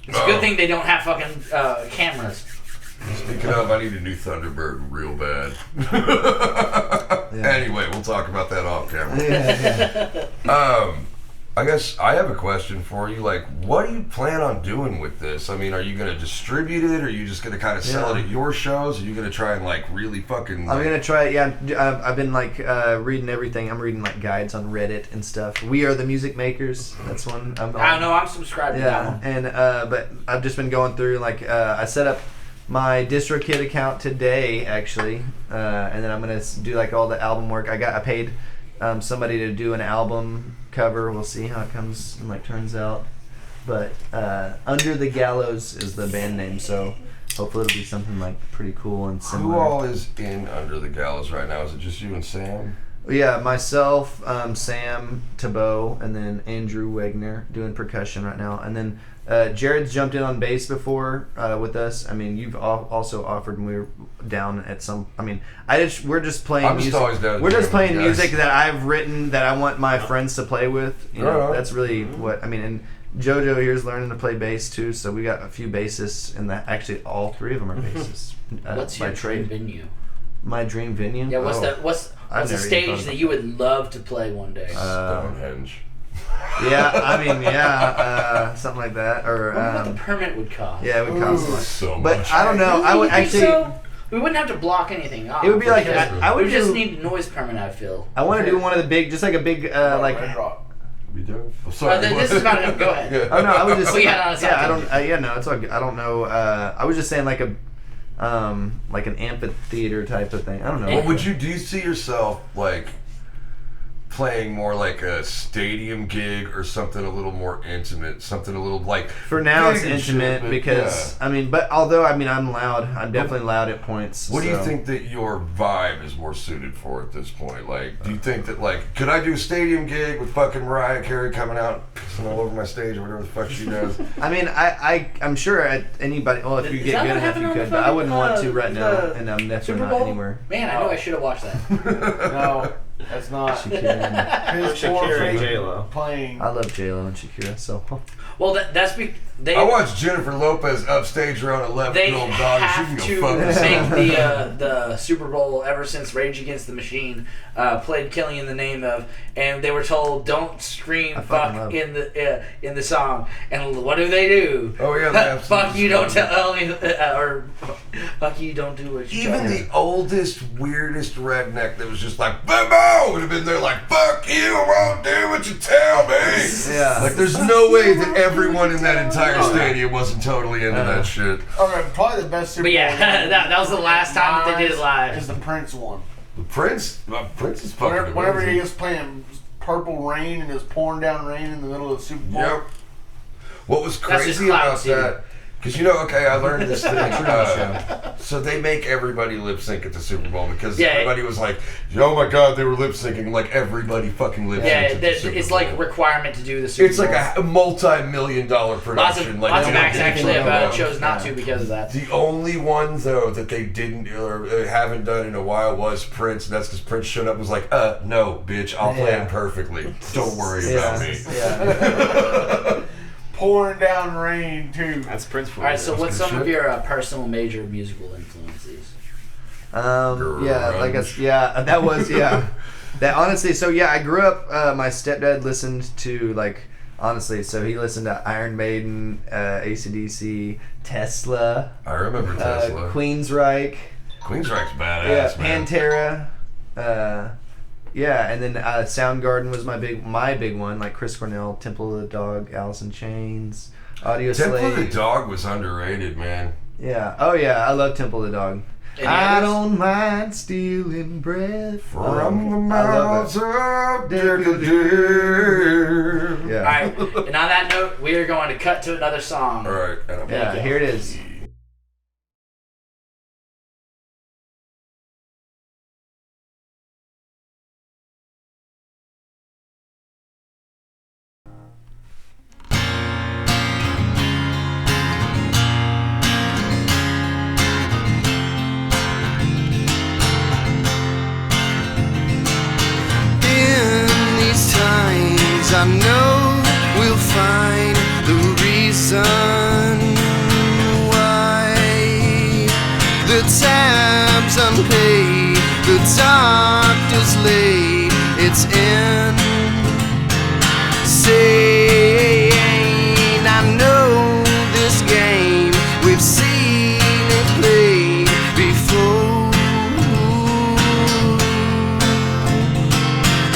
It's a good thing they don't have fucking cameras. Speaking of, I need a new Thunderbird real bad. Yeah. Anyway, we'll talk about that off camera. yeah. I guess I have a question for you. Like, what do you plan on doing with this? I mean, are you going to distribute it? Or are you just going to kind of sell it at your shows? Are you going to try and, like, really fucking... I'm gonna try it. Yeah, I've been like reading everything. I'm reading like guides on Reddit and stuff. We Are the Music Makers. That's one. I don't know. I'm subscribed to that Yeah, one. and but I've just been going through like I set up my DistroKid account today actually, and then I'm gonna do like all the album work. I paid somebody to do an album cover. We'll see how it comes and like turns out. But Under the Gallows is the band name, so hopefully it'll be something like pretty cool and similar. Who all is in Under the Gallows right now? Is it just you and Sam? Yeah, myself, Sam Tabot, and then Andrew Wegner doing percussion right now, and then Jared's jumped in on bass before with us. I mean, you've also offered when we were down at some. I mean, we're just playing. I'm just music. always down to We're just jam playing with you guys. music that I've written that I want my friends to play with. You know, Right. that's really what I mean. And JoJo here's learning to play bass too, so we got a few bassists, and that actually all 3 of them are bassists. What's by your dream trade. venue? My dream venue? Yeah, what's Oh. what's I've the never even stage thought that you would love to play one day? Stonehenge. Yeah, I mean, something like that, or I wonder what the permit would cost. yeah, it would cost a lot. So But much. I don't know. I would You think actually. so? We wouldn't have to block anything off. It would be like because I would we just do. need a noise permit. I feel. I want to do one of the big, just like a big, like Red Rock. You do? Oh, sorry. This is about him. Go ahead. Yeah. Oh no, I was just. We had on a side I tangent. don't. No, it's all good. I don't know. I was just saying like a, like an amphitheater type of thing. I don't know. What would you do? You see yourself like playing more like a stadium gig or something a little more intimate, something a little like For now, it's big and intimate shit, but because yeah. I mean, but although I mean, I'm loud. I'm definitely loud at points. What do you so. think that your vibe is more suited for at this point? Like, do you think that, like, could I do a stadium gig with fucking Mariah Carey coming out, pissing all over my stage or whatever the fuck she does? I mean, I'm sure at anybody. Well, if you Is get that good what enough, happened you on the could. But I wouldn't want to fucking, right now, the and I'm definitely Super not Bowl? anywhere. Man, I know I should have watched that. No, that's not. Shakira. His poor Shakira and face J-Lo. playing. I love J-Lo and Shakira, so. Well, that's they. I watched Jennifer Lopez upstage around a 11-year-old daughter. She have can go fuck to herself. make the Super Bowl ever since Rage Against the Machine played "Killing in the Name of," and they were told don't scream I fucking love "fuck" in the song. And what do they do? Oh yeah, they Fuck you! Don't absolutely tell or fuck you! Don't do what you. Even tell me. the oldest, weirdest redneck that was just like, Bimbo! Would have been there like, fuck you, I won't do what you tell me! Yeah. Like, there's no way that everyone in that entire stadium wasn't totally into that shit. Okay, probably the best Super But yeah, Bowl that was the last time that they did it live. Is the Prince one. The Prince? Prince is fucking Whenever amazing. he was playing Purple Rain and it was pouring down rain in the middle of the Super Bowl. Yep. What was That's just crazy clout about seeding. that? Because I learned this thing. So they make everybody lip sync at the Super Bowl because everybody was like, "Oh my god, they were lip syncing!" Like everybody fucking lip synced. Yeah, at the Super it's Bowl. like a requirement to do the Super It's Bowl. like a multi-million-dollar Lots production. of, like lots of they acts don't actually think have about. chose not to because of that. The only one though that they didn't or haven't done in a while was Prince. And that's because Prince showed up and was like, no, bitch, I'll play it perfectly. Don't worry about me." Yeah. Pouring down rain too. That's Prince for All right, you. so what's good some of shit. your personal major musical influences? That was that honestly. So yeah, I grew up. My stepdad listened to honestly. So he listened to Iron Maiden, AC/DC, Tesla, I remember Tesla. Queensryche, Queensryche's badass, man. Pantera. And then Soundgarden was my big one, like Chris Cornell, Temple of the Dog, Alice in Chains, Audio Temple of the Slave. Dog was underrated, man. Yeah. Oh yeah, I love Temple of the Dog. Any I others? don't mind stealing breath From the I love mouths it. of Decadere. Yeah. All right, and on that note, we are going to cut to another song. All right. And I'm Yeah. Here it is. In these times, I know we'll find the reason why the tabs unpaid, the doctor's late. It's in saying, I know this game. We've seen it played before.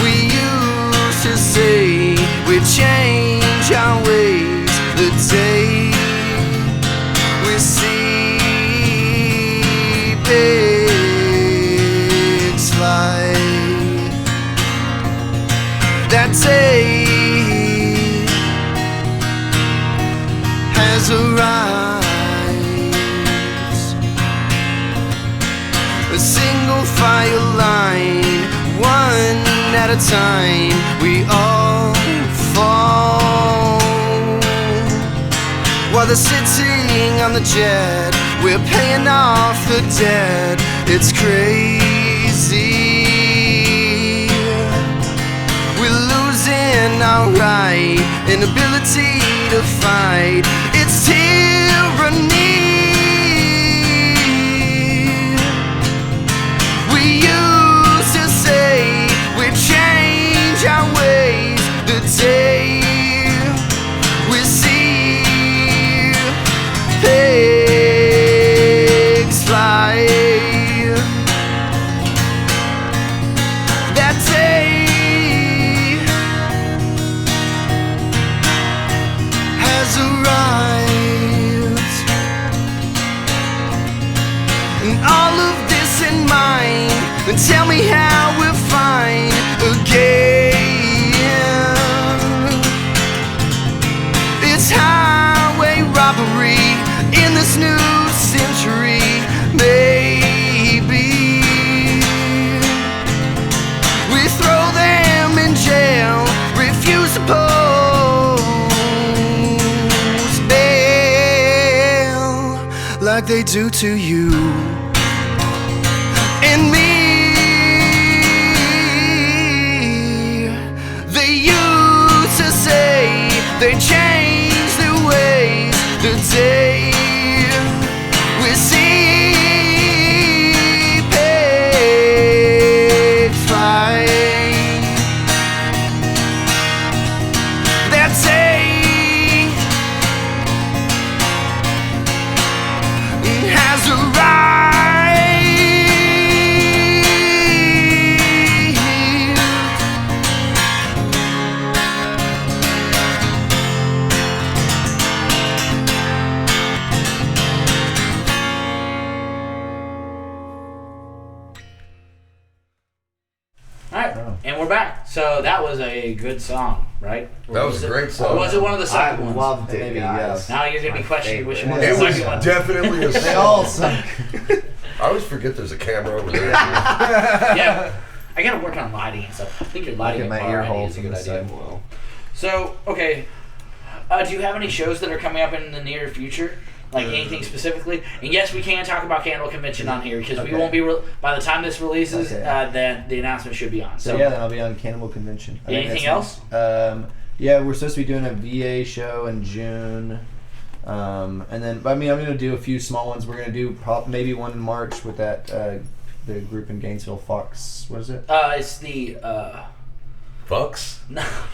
We used to say we change our ways the day we see pigs fly. That day has arrived. A single file line, one at a time, we all fall. While they're sitting on the jet, we're paying off the debt. It's crazy. We're losing our right and ability to fight. It's tyranny. We used to say we change our ways the day we see pigs fly. That day like they do to you and me. They used to say they changed their ways the day we see pigs fly. That day has arrived. Alright, and we're back. So that was a good song, right? Or That was a great song. Or was it one of the I second ones? loved it, Maybe, guys. Now you're going to be questioning which one Yeah. was It the was second one. definitely a song. They all suck. I always forget there's a camera over there. Yeah. I got to work on lighting and stuff. I think your lighting Look at and my bar ear lighting holes is a on good this idea. side. Well, So, okay. Do you have any shows that are coming up in the near future? Like anything specifically? And yes, we can talk about Candle Convention on here because we Okay. won't be by the time this releases. Okay. Then the announcement should be on. So yeah, then I'll be on Cannibal Convention. I think Anything that's else? next. Yeah, we're supposed to be doing a VA show in June. And then, I mean, I'm going to do a few small ones. We're going to do maybe one in March with that the group in Gainesville, Fox. What is it? It's the Fucks?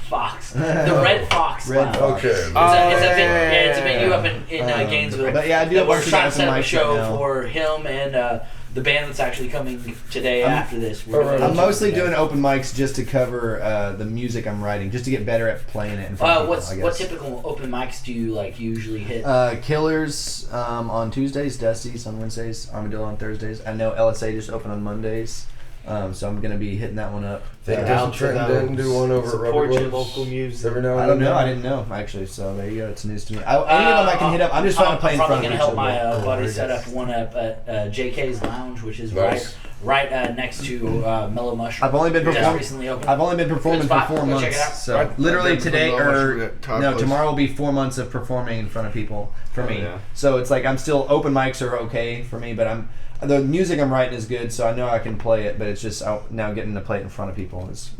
Fox, the Red Fox. Red Lounge. Fox. Okay. It's a venue up in Gainesville. But yeah, I do that a we're bunch of trying to open set up a mics show right now. for him and the band that's actually coming today after this. I'm mostly doing open mics just to cover the music I'm writing, just to get better at playing it in front of people, What typical open mics do you like usually hit? Killers on Tuesdays, Dusty's on Wednesdays, Armadillo on Thursdays. I know LSA just opened on Mondays, so I'm going to be hitting that one up. Think doesn't Trenton Denton do one over at Rubber support your Gloves local music. every now and I don't then? know. I didn't know, actually, so there you go. It's news to me. Any of them I can hit up. I'm just trying to play in front of I'm each probably other. going to help my Cool. buddy set up one up at JK's Lounge, which is Nice. right next to Mellow Mushroom. I've only been Just performing. recently opened. I've only been performing Good for spot. 4 Go check months, it out. so I've literally been today performing or at Todd no, Place. tomorrow will be 4 months of performing in front of people for me. yeah. So it's like I'm still open mics are okay for me, but the music I'm writing is good, so I know I can play it. But it's just now getting to play it in front of people is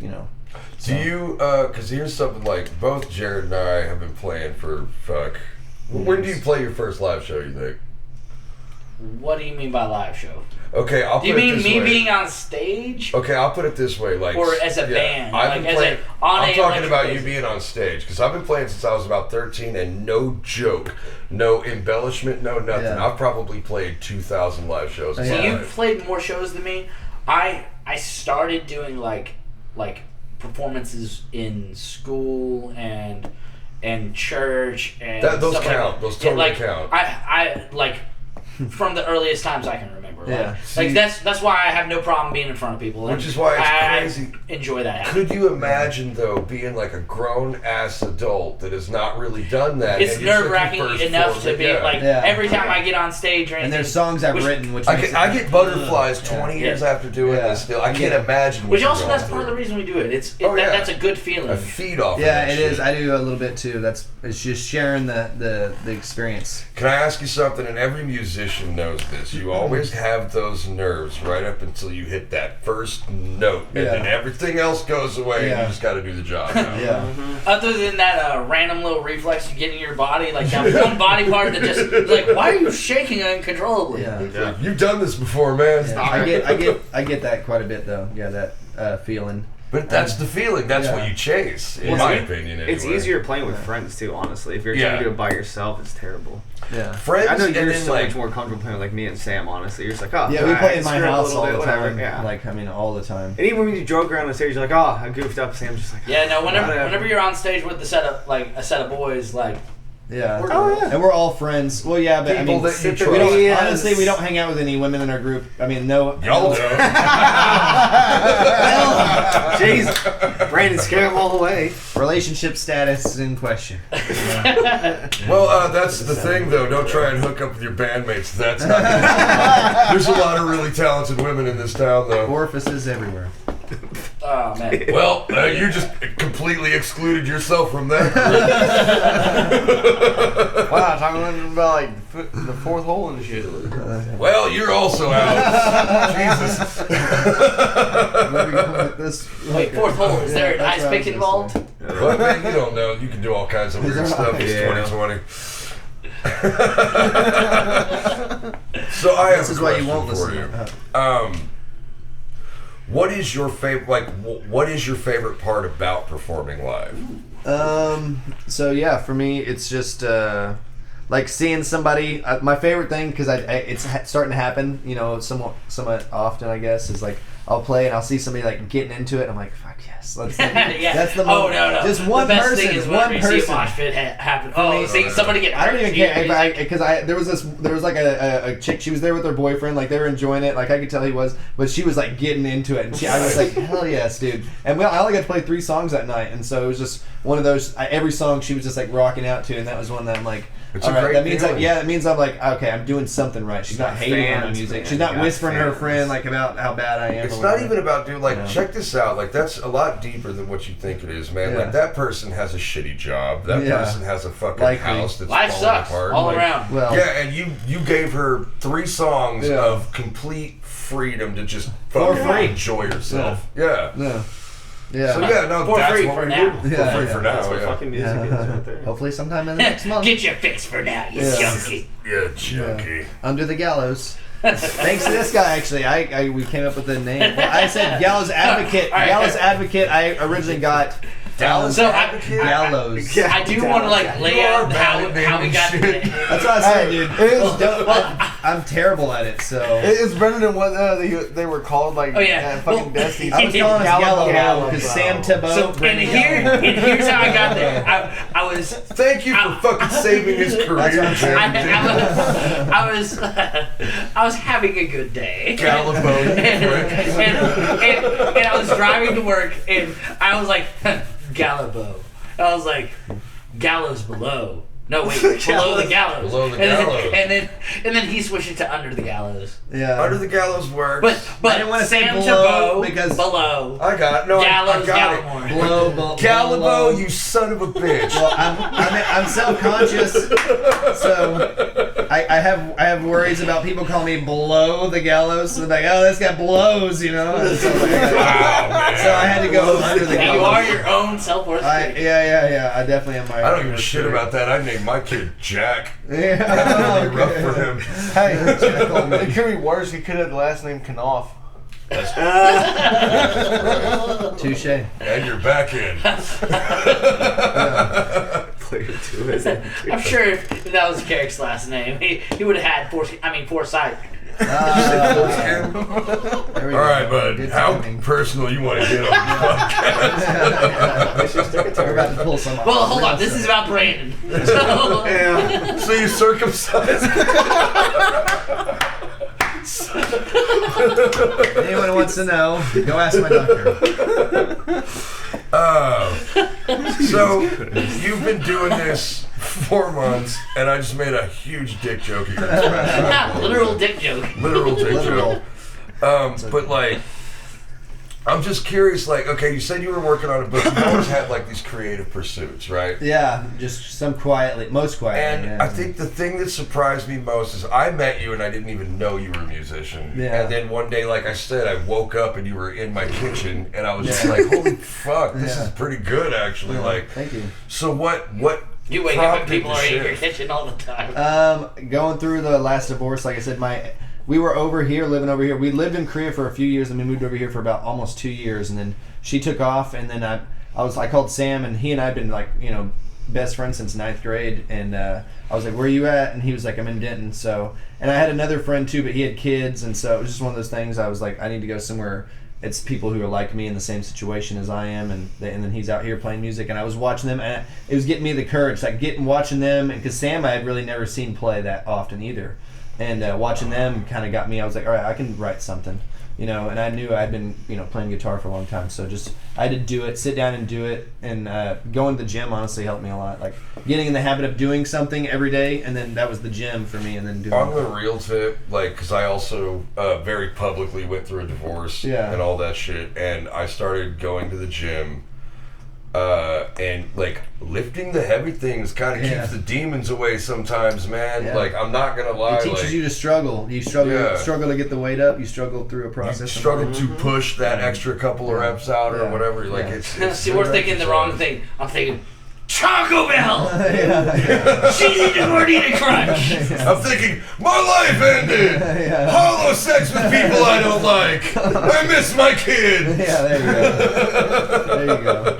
Do you, because here's something like, both Jared and I have been playing for, when do you play your first live show, you think? What do you mean by live show? Okay, I'll Do you put it mean this me way. being on stage? Okay, I'll put it this way, like, Or as a band, I've like been as playing. a- on I'm a talking electric about basis. you being on stage because I've been playing since I was about 13, and no joke, no embellishment, no nothing. Yeah. I've probably played 2,000 live shows. in Yeah. my So you've life. played more shows than me. I started doing like performances in school and church and Those stuff like count. that. Those totally like, count. I like from the earliest times I can remember. Yeah. Like that's why I have no problem being in front of people. Which and is why it's I crazy. Enjoy that. Could you imagine though being like a grown ass adult that has not really done that? It's and you're nerve wracking first enough to performing? be Yeah. like Yeah. every time I get on stage or anything. and there's songs I've which- written, which I get butterflies Yeah. 20 years Yeah. after doing Yeah. this. Still, I I can't get- imagine. what Which you're also going that's part of the through. reason we do it. Oh, yeah. That's a good feeling. I feed off. of Yeah, that it shit. is. I do a little bit too. It's just sharing the experience. Can I ask you something? And every musician knows this. You always have those nerves right up until you hit that first note, and Yeah. then everything else goes away. And Yeah. you just got to do the job. Now. Yeah. Other than that random little reflex you get in your body, like that one body part that just like, why are you shaking uncontrollably? Yeah. Like, you've done this before, man. Yeah. I get that quite a bit though. Yeah, that feeling. But that's the feeling. That's Yeah. what you chase, in Well, my it's- opinion. Anyway. It's easier playing with friends too, honestly. If you're Yeah. trying to do it by yourself, it's terrible. Yeah. Friends, I know and you're then, so like, much more comfortable playing with like me and Sam. Honestly, you're just like, oh, Yeah, we alright, play in my screw it a house little all bit, the whatever, time. Yeah. Like, I mean, all the time. And even when you joke around on stage, you're like, oh, I goofed up. Sam's just like, Yeah, no. whatever. Whenever you're on stage with the setup, like a set of boys, like Yeah. Oh, yeah. And we're all friends. Well, yeah, but People I mean, that you we trust. don't, Yes. honestly, we don't hang out with any women in our group. I mean, no. Y'all do. Jeez, Brandon scared him all the way. Relationship status is in question. Well, that's the thing, though. Don't try and hook up with your bandmates. That's not. There's a lot of really talented women in this town, though. Orifices everywhere. Oh man. Well, you just completely excluded yourself from that. Wow, talking about like the fourth hole and shit. Well, you're also out. Jesus. Where we going with this? Wait, fourth hole. Is there an that's ice what I pick was involved? gonna Well, man, you don't know. You can do all kinds of weird stuff. It's 2020. So I have This is a why you question won't for listen. you. What is your favorite? Like, what is your favorite part about performing live? So yeah, for me, it's just like seeing somebody. My favorite thing, because it's starting to happen, you know, somewhat often, I guess, is like I'll play and I'll see somebody like getting into it. And I'm like, fuck yes, let's. Yeah. That's the Oh moment. no. Just one the best person. thing is one when you person. see a mosh pit happen. Oh, seeing somebody get hurt. I don't even care because there was like a chick. She was there with her boyfriend. Like they were enjoying it. Like I could tell he was, but she was like getting into it. And I was like, hell yes, dude. And I only got to play 3 songs that night, and so it was just one of those. Every song she was just like rocking out to, and that was one that I'm like, It's all a right. great That means feeling. it means I'm like, okay, I'm doing something right. She's not hating on my music. She's not whispering to her friend like about how bad I am. It's or not whatever. even about, dude, like, No. check this out. Like, that's a lot deeper than what you think it is, man. Yeah. Like, that person has a shitty job. That Yeah. person has a fucking Likely. house that's Life falling sucks apart. all Like, around. Well, Yeah, and you gave her 3 songs Yeah. of complete freedom to just For fucking free. enjoy yourself. Yeah. no. Yeah. So, yeah, no, For that's free what for we now. do. Yeah, For free yeah. for That's now, what yeah. fucking music is right there. Hopefully sometime in the next month. Get your fix for now, you Yeah. junkie. Yeah, junkie. Under the gallows. Thanks to this guy, actually, we came up with the name. Well, I said Gallows Advocate. All right. Gallows Advocate. I originally got Dallas So Gallows. I do want to like lay You are out bad at how we naming got. shit. That's what I said, dude. It is- I'm terrible at it, so. It's better than what they were called, like Oh, yeah. at fucking Well, Destiny's. I was calling us Gallo Gallo because Gallo. Sam Thibault. So here's how I got there. I was Thank you for fuking saving his career. That's what I'm saying. I was having a good day. Gallimore. and I was driving to work and I was like Gallibo. I was like gallows below. No wait, below the gallows. Below the And then- gallows. and then he switched it to under the gallows. Yeah. Under the gallows works. But I didn't wanna say Sam below Thibault because- below. I got no. I Gallows got it. Gallimore. Gallibo, you son of a bitch. Well, I'm self-conscious, so I have worries about people calling me below the gallows. So like, oh, this guy blows, you know. And so, like, Wow, man. so I had to go under the You gallows. are your own self-worth. Yeah. I definitely am my. I don't give a shit about that. I named my kid Jack. Yeah. That's gonna be rough for him. Hey, it could be worse. He could have the last name Knopf. Touche. And you're back in. Player 2 is it? I'm sure if that was Carrick's last name, he would have had foresight. There we All go. right, bud. Good How timing. personal you want to get on the podcast? We're about to pull some off. Well, hold on. This is about Brandon. So, So you circumcised? Anyone who wants to know, go ask my doctor. So you've been doing this 4 months, and I just made a huge dick joke at your expense. literal dick joke. Literal dick Literal. joke. But like, I'm just curious. Like, okay, you said you were working on a book. You always had like these creative pursuits, right? Yeah, just most quietly. And yeah. I think the thing that surprised me most is I met you and I didn't even know you were a musician. Yeah. And then one day, like I said, I woke up and you were in my kitchen, and I was just like, "Holy fuck, this Yeah. is pretty good, actually." Like, Thank you. so what You wake up and prompted people the are in your shift? kitchen all the time. Going through the last divorce, like I said, we were living over here. We lived in Korea for a few years, and we moved over here for about almost 2 years, and then she took off, and then I called Sam, and he and I had been like, best friends since 9th grade, and I was like, where are you at? And he was like, I'm in Denton. So, and I had another friend too, but he had kids, and so it was just one of those things. I was like, I need to go somewhere. It's people who are like me in the same situation as I am, and then he's out here playing music, and I was watching them, and it was getting me the courage, like watching them, and because Sam I had really never seen play that often either, and watching them kind of got me. I was like, all right, I can write something, you know, and I knew I'd been, you know, playing guitar for a long time, so just I had to do it, sit down and do it, and going to the gym honestly helped me a lot. Like getting in the habit of doing something every day, and then that was the gym for me, and then doing. On the real tip, like, because I also very publicly went through a divorce and all that shit, and I started going to the gym. And like lifting the heavy things kind of keeps the demons away sometimes, man. Yeah. Like I'm not gonna lie, It teaches you to struggle. You struggle to get the weight up. You struggle through a process. You struggle to push that extra couple of reps out or whatever. Like it's see, we're thinking the wrong thing. I'm thinking Taco Bell. Yeah. Cheesy gordita crunch. I'm thinking my life ended. Hollow sex with people I don't like. I miss my kid. Yeah, there you go.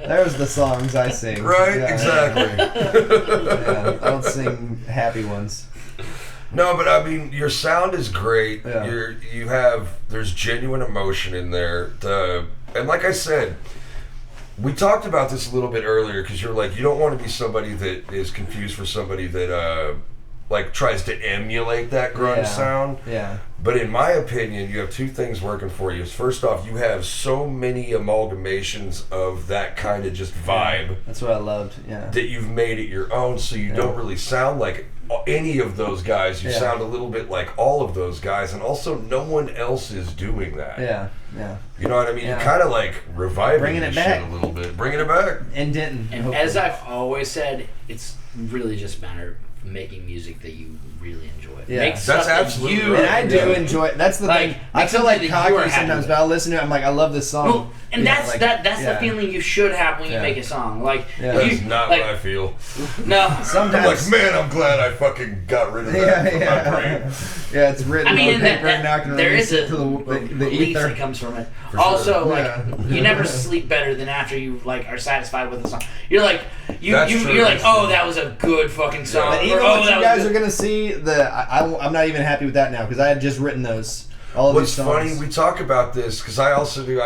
There's the songs I sing. Right, exactly. Yeah, I don't sing happy ones. No, but I mean, your sound is great. Yeah. There's genuine emotion in there. And like I said, we talked about this a little bit earlier because you're like, you don't want to be somebody that is confused for somebody that like tries to emulate that grunge sound. Yeah. But in my opinion, you have two things working for you. First off, you have so many amalgamations of that kind of just vibe. That's what I loved. Yeah. That you've made it your own, so you don't really sound like any of those guys. You sound a little bit like all of those guys, and also no one else is doing that. Yeah. Yeah. You know what I mean? You're kind of like reviving Bringing it this back. shit a little bit. Bringing it back. And Denton. And as I've always said, it's really just a matter of making music that you really enjoy. Yeah. Make That's stuff absolutely that you right. And I do enjoy it. That's the Like, thing. I make feel like something that you are cocky happy sometimes, with. but I'll listen to it. I'm like, I love this song. Well, and You know, that's like, that's the feeling you should have when you make a song. Like That's not what I feel. No. I'm Sometimes. like, man, I'm glad I fucking got rid of that from my brain. Yeah, it's written I mean, on paper and now I can there release is it to the release ether. that comes from it. For Also, sure. like you never sleep better than after you like are satisfied with the song. You're like That's true, you're like, that's oh, true. that was a good fucking song. But Or, even oh, what that you was guys good. are gonna see, I'm not even happy with that now because I had just written those. All of What's these songs. funny, we talk about this because I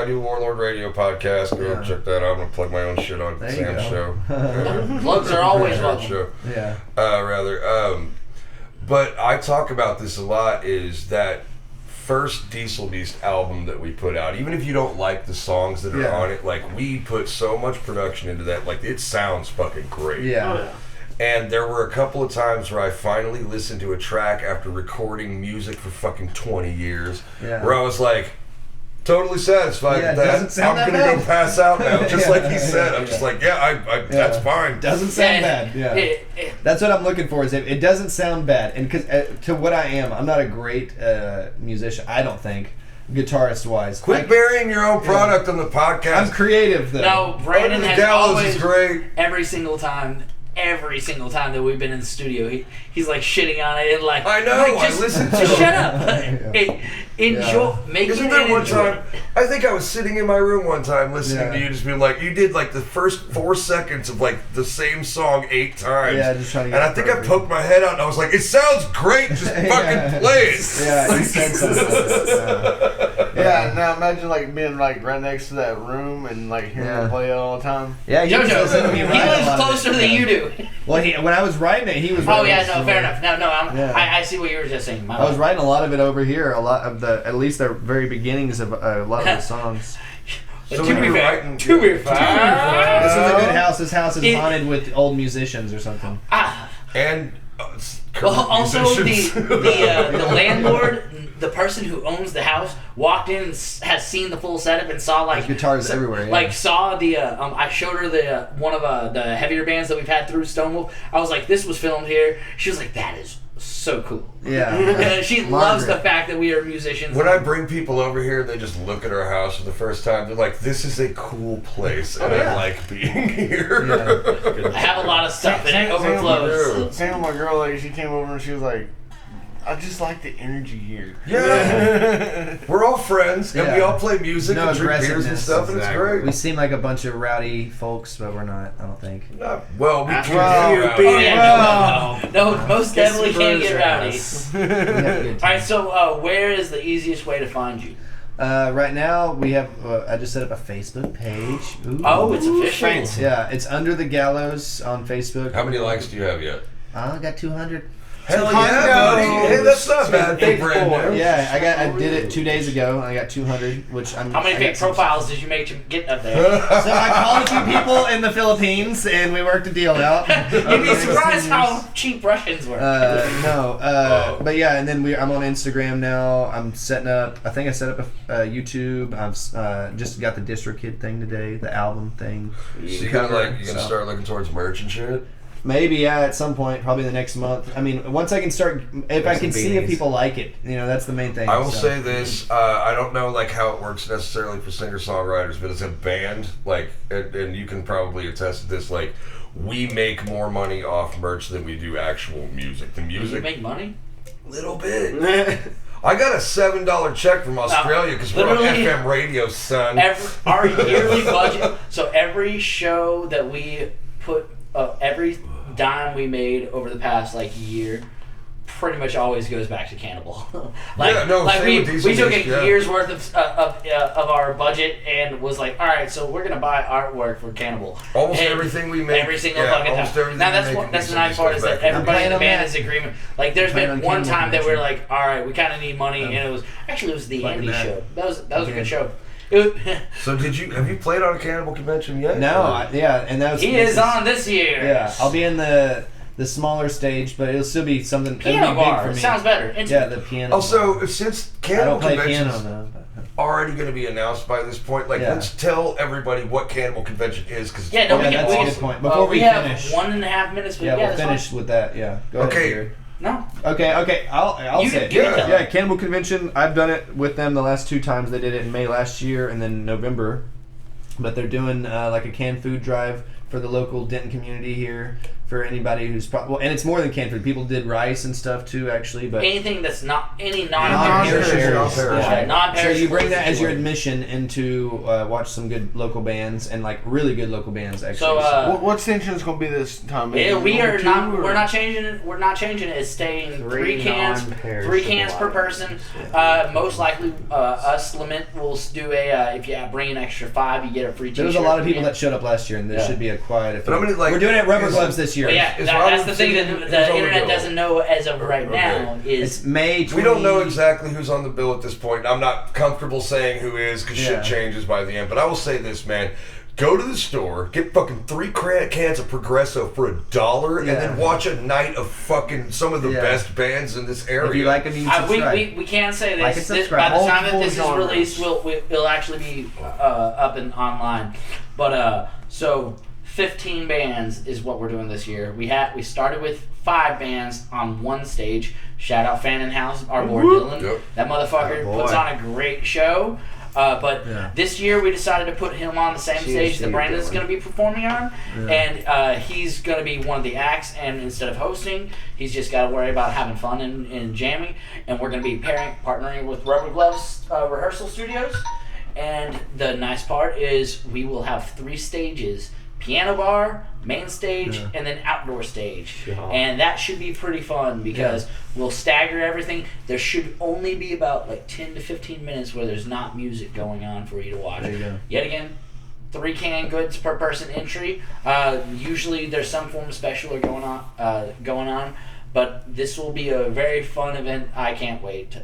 do Warlord Radio podcast. Go check that out. I'm gonna plug my own shit on There you Sam's go. show. Plugs are always welcome. Show. Yeah. But I talk about this a lot. Is that first Diesel Beast album that we put out? Even if you don't like the songs that are on it, like we put so much production into that. Like it sounds fucking great. Yeah. Oh, yeah. And there were a couple of times where I finally listened to a track after recording music for fucking 20 years, where I was like, totally satisfied with Yeah, it that. doesn't sound I'm that gonna bad. go pass out now, just Yeah, like he said. I'm just like, that's fine. Doesn't sound bad. Yeah. That's what I'm looking for. Is it doesn't sound bad, and because to what I am, I'm not a great musician. I don't think. Guitarist wise, Quit burying your own product on the podcast. I'm creative though. No, Brandon Under the has Gallows always is great. every single time that we've been in the studio, he's like shitting on it and like I know, like, I listened to just him. shut up. Enjoy making Isn't it. there one enjoy time? I think I was sitting in my room one time listening Yeah. to you, just being like, you did like the first 4 seconds of like the same song 8 times. Yeah, just trying to And get I think perfect. I poked my head out and I was like, it sounds great, just fucking play it. Yeah, you said something. Yeah, now imagine like being like right next to that room and like hearing him play it all the time. Yeah, he was listening to JoJo, me he write a lives lot of closer it. than you do. Well, when I was writing it, he was. Oh writing yeah, it no, somewhere. fair enough. No, Yeah. I see what you were just saying. My I was bad. writing a lot of it over here. A lot of at least the very beginnings of a lot of the songs. So to we be were fair, writing- to be fair. This is a good house. This house is It- haunted with old musicians or something. And Well, current also musicians. the landlord, the person who owns the house, walked in and has seen the full setup and saw like There's guitars everywhere. Yeah. Like saw the I showed her the one of the heavier bands that we've had through Stonewolf. I was like, this was filmed here. She was like, that is so cool. Yeah. She loves the fact that we are musicians. When I bring people over here, they just look at our house for the first time. They're like, "This is a cool place, and I like being here." I have a lot of stuff and it overflows. Same with my girl, like she came over and she was like, I just like the energy here. Yeah. We're all friends, and we Yeah. all play music No and drink beers and aggressiveness, stuff, and it's exactly. We great. seem like a bunch of rowdy folks, but we're not. I don't think. Well, we After can you get being- rowdy. No, most definitely can't get rowdy. We have a good time. Alright, so where is the easiest way to find you? Right now we have. I just set up a Facebook page. Ooh. Oh, it's official. Yeah, it's Under the Gallows on Facebook. How many likes do you have yet? I got 200. Hell yeah, buddy. Hey, that's not bad for brand new. Yeah, I did it 2 days ago. I got 200, which I'm. How many fake profiles did you make to get up there? So I called a few people in the Philippines, and we worked a deal out. You'd be surprised how cheap Russians were. But yeah, and then I'm on Instagram now. I'm setting up. I think I set up a YouTube. I've just got the DistroKid thing today, the album thing. So you're gonna start looking towards merch and shit. Maybe, yeah, at some point, probably the next month. I mean, once I can start, if I can see if people like it, that's the main thing. I will say this: I don't know how it works necessarily for singer-songwriters, but as a band, and you can probably attest to this, we make more money off merch than we do actual music. The music. Do you make money? Little bit. I got a $7 check from Australia because we're on FM radio, son. Our yearly budget. So every show that we put. Every dime we made over the past year pretty much always goes back to Cannibal. We took a year's worth of our budget and was like, all right, so we're gonna buy artwork for Cannibal. Almost everything we make, every single fucking time. Now that's the nice part is that everybody in the band is agreement. There's been one time that we're like, all right, we kind of need money, and it was the Andy show. That was a good show. So have you played on a Cannibal convention yet? No, and that was. He is on this year. Yeah, I'll be in the smaller stage, but it'll still be something. Piano bar big for me. Sounds better. Yeah, the piano. Also, since Cannibal convention's already going to be announced by this point, let's tell everybody what Cannibal convention is, because that's a good point. Before we finish, 1.5 minutes. But we'll finish with that. Yeah. Go ahead, Jared. No. Okay. I'll say it. Yeah, Cannibal Convention. I've done it with them the last 2 times. They did it in May last year and then November. But they're doing a canned food drive for the local Denton community here. For anybody who's and it's more than canned food. People did rice and stuff too, actually. But anything that's not non-perishable. So you bring that as your admission into watch some good local bands and really good local bands actually. So what station is going to be this time? We're not changing it. We're not changing it. It's staying 3 cans per person. Most likely, us Lament will do if you bring an extra 5, you get a free T-shirt. There was a lot of people that showed up last year, and there should be a quiet. But we're doing it at Rubber Gloves this year. But yeah, that's the thing that the internet doesn't know as of right now is it's May 20... We don't know exactly who's on the bill at this point. I'm not comfortable saying who is because shit changes by the end. But I will say this, man. Go to the store, get fucking 3 cans of Progresso for $1, and then watch a night of fucking some of the best bands in this area. If you like them, you can subscribe. We can say this. By the time that this is released, it'll actually be up and online. But so 15 bands is what we're doing this year. We started with 5 bands on one stage. Shout out Fannin House, our boy Dylan. Yep. That motherfucker puts on a great show. But this year we decided to put him on the same stage that Brandon's going to be performing on, and he's going to be one of the acts. And instead of hosting, he's just got to worry about having fun and jamming. And we're going to be partnering with Rubber Gloves Rehearsal Studios. And the nice part is we will have 3 stages. Piano bar, main stage, and then outdoor stage. And that should be pretty fun because we'll stagger everything. There should only be about 10 to 15 minutes where there's not music going on for you to watch. Yet again, 3 canned goods per person entry. Usually there's some form of special going on. But this will be a very fun event. I can't wait.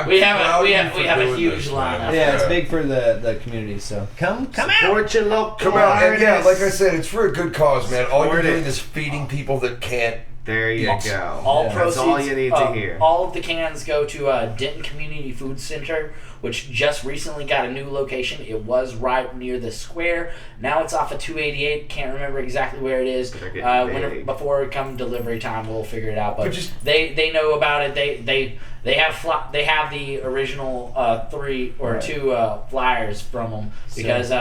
We have a huge lineup. Yeah, it's big for the community, so come out. Support your local. Come out, and like I said, it's for a good cause, man. All you're doing is feeding people that can't. There you go. All proceeds, that's all you need to hear. All of the cans go to Denton Community Food Center, which just recently got a new location. It was right near the square. Now it's off of 288. Can't remember exactly where it is. Before it come delivery time, we'll figure it out. But they know about it. They have the original 3 or 2 flyers from them because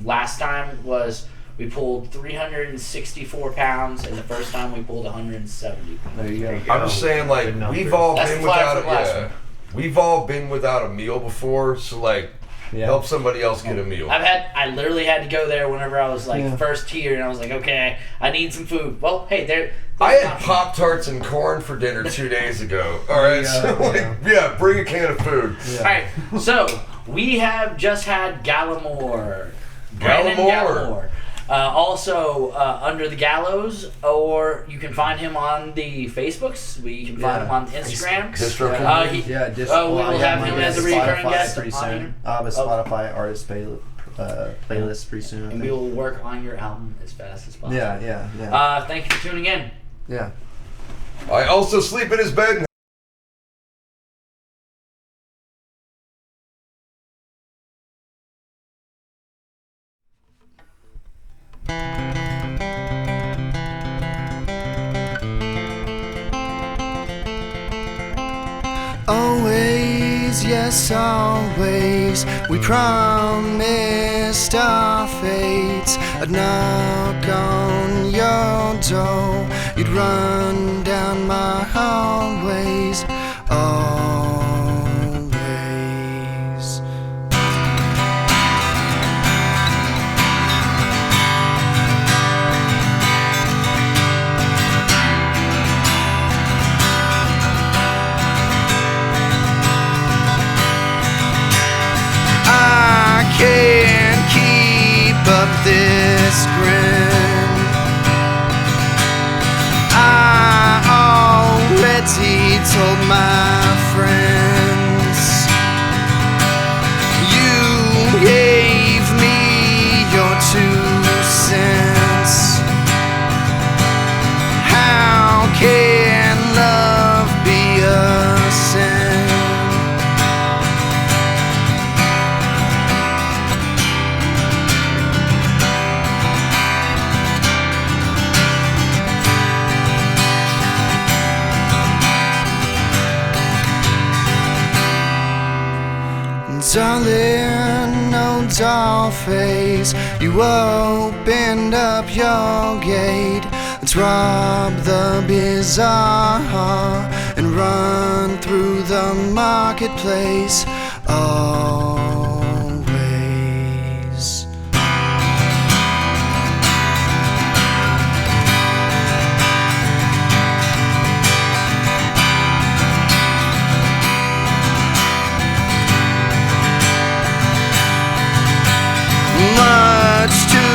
last time was. We pulled 364 pounds, and the first time we pulled 170 pounds. There you go. I'm just saying, we've all been without a meal before, so help somebody else get a meal. I literally had to go there whenever I was first here, and I was like, okay, I need some food. Well, hey, I had Pop-Tarts and corn for dinner 2 days ago. All right, bring a can of food. Yeah. All right, so we have just had Gallemore. Gallemore. Also, Under the Gallows, or you can find him on the Facebooks. You can find him on Instagram. Distro We King. will have him as a recurring guest pretty on soon. here. I'll have a Spotify artist playlist pretty soon. I And think. we will work on your album as fast as possible. Yeah. Thank you for tuning in. Yeah. I also sleep in his bed. Always, yes, always, we promised our fates. I'd knock on your door, you'd run down my hallways. Always. I can't keep up this grin. I already told my friends. You gave me your 2 cents. How can love be a sin? Darling, no doll face, you opened up your gate. Let's rob the bazaar and run through the marketplace. Always. Much to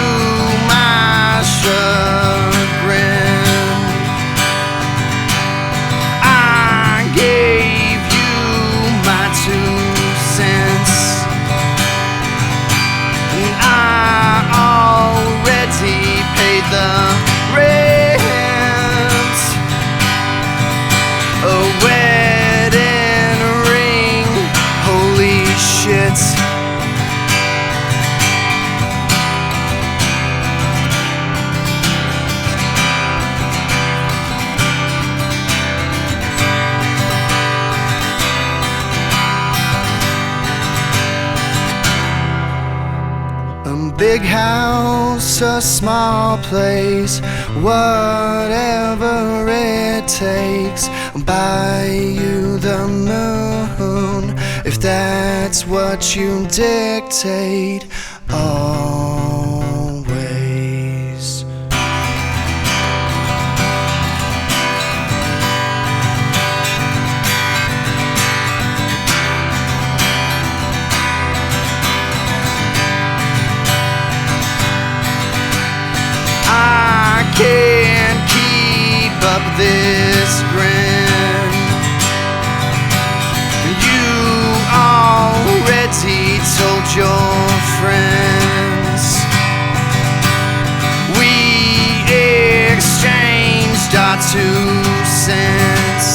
my chagrin, I gave you my 2 cents, and I already paid the rent. A wedding ring, holy shit. Big house, a small place, whatever it takes. I'll buy you the moon if that's what you dictate. Always. I can't keep up this grin. You already told your friends. We exchanged our 2 cents.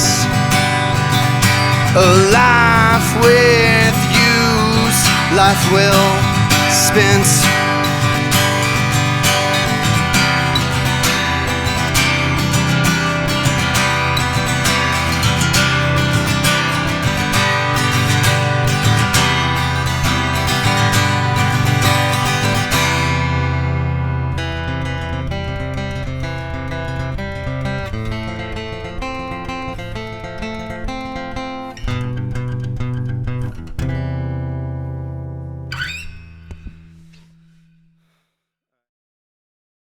A life with use, life well spent.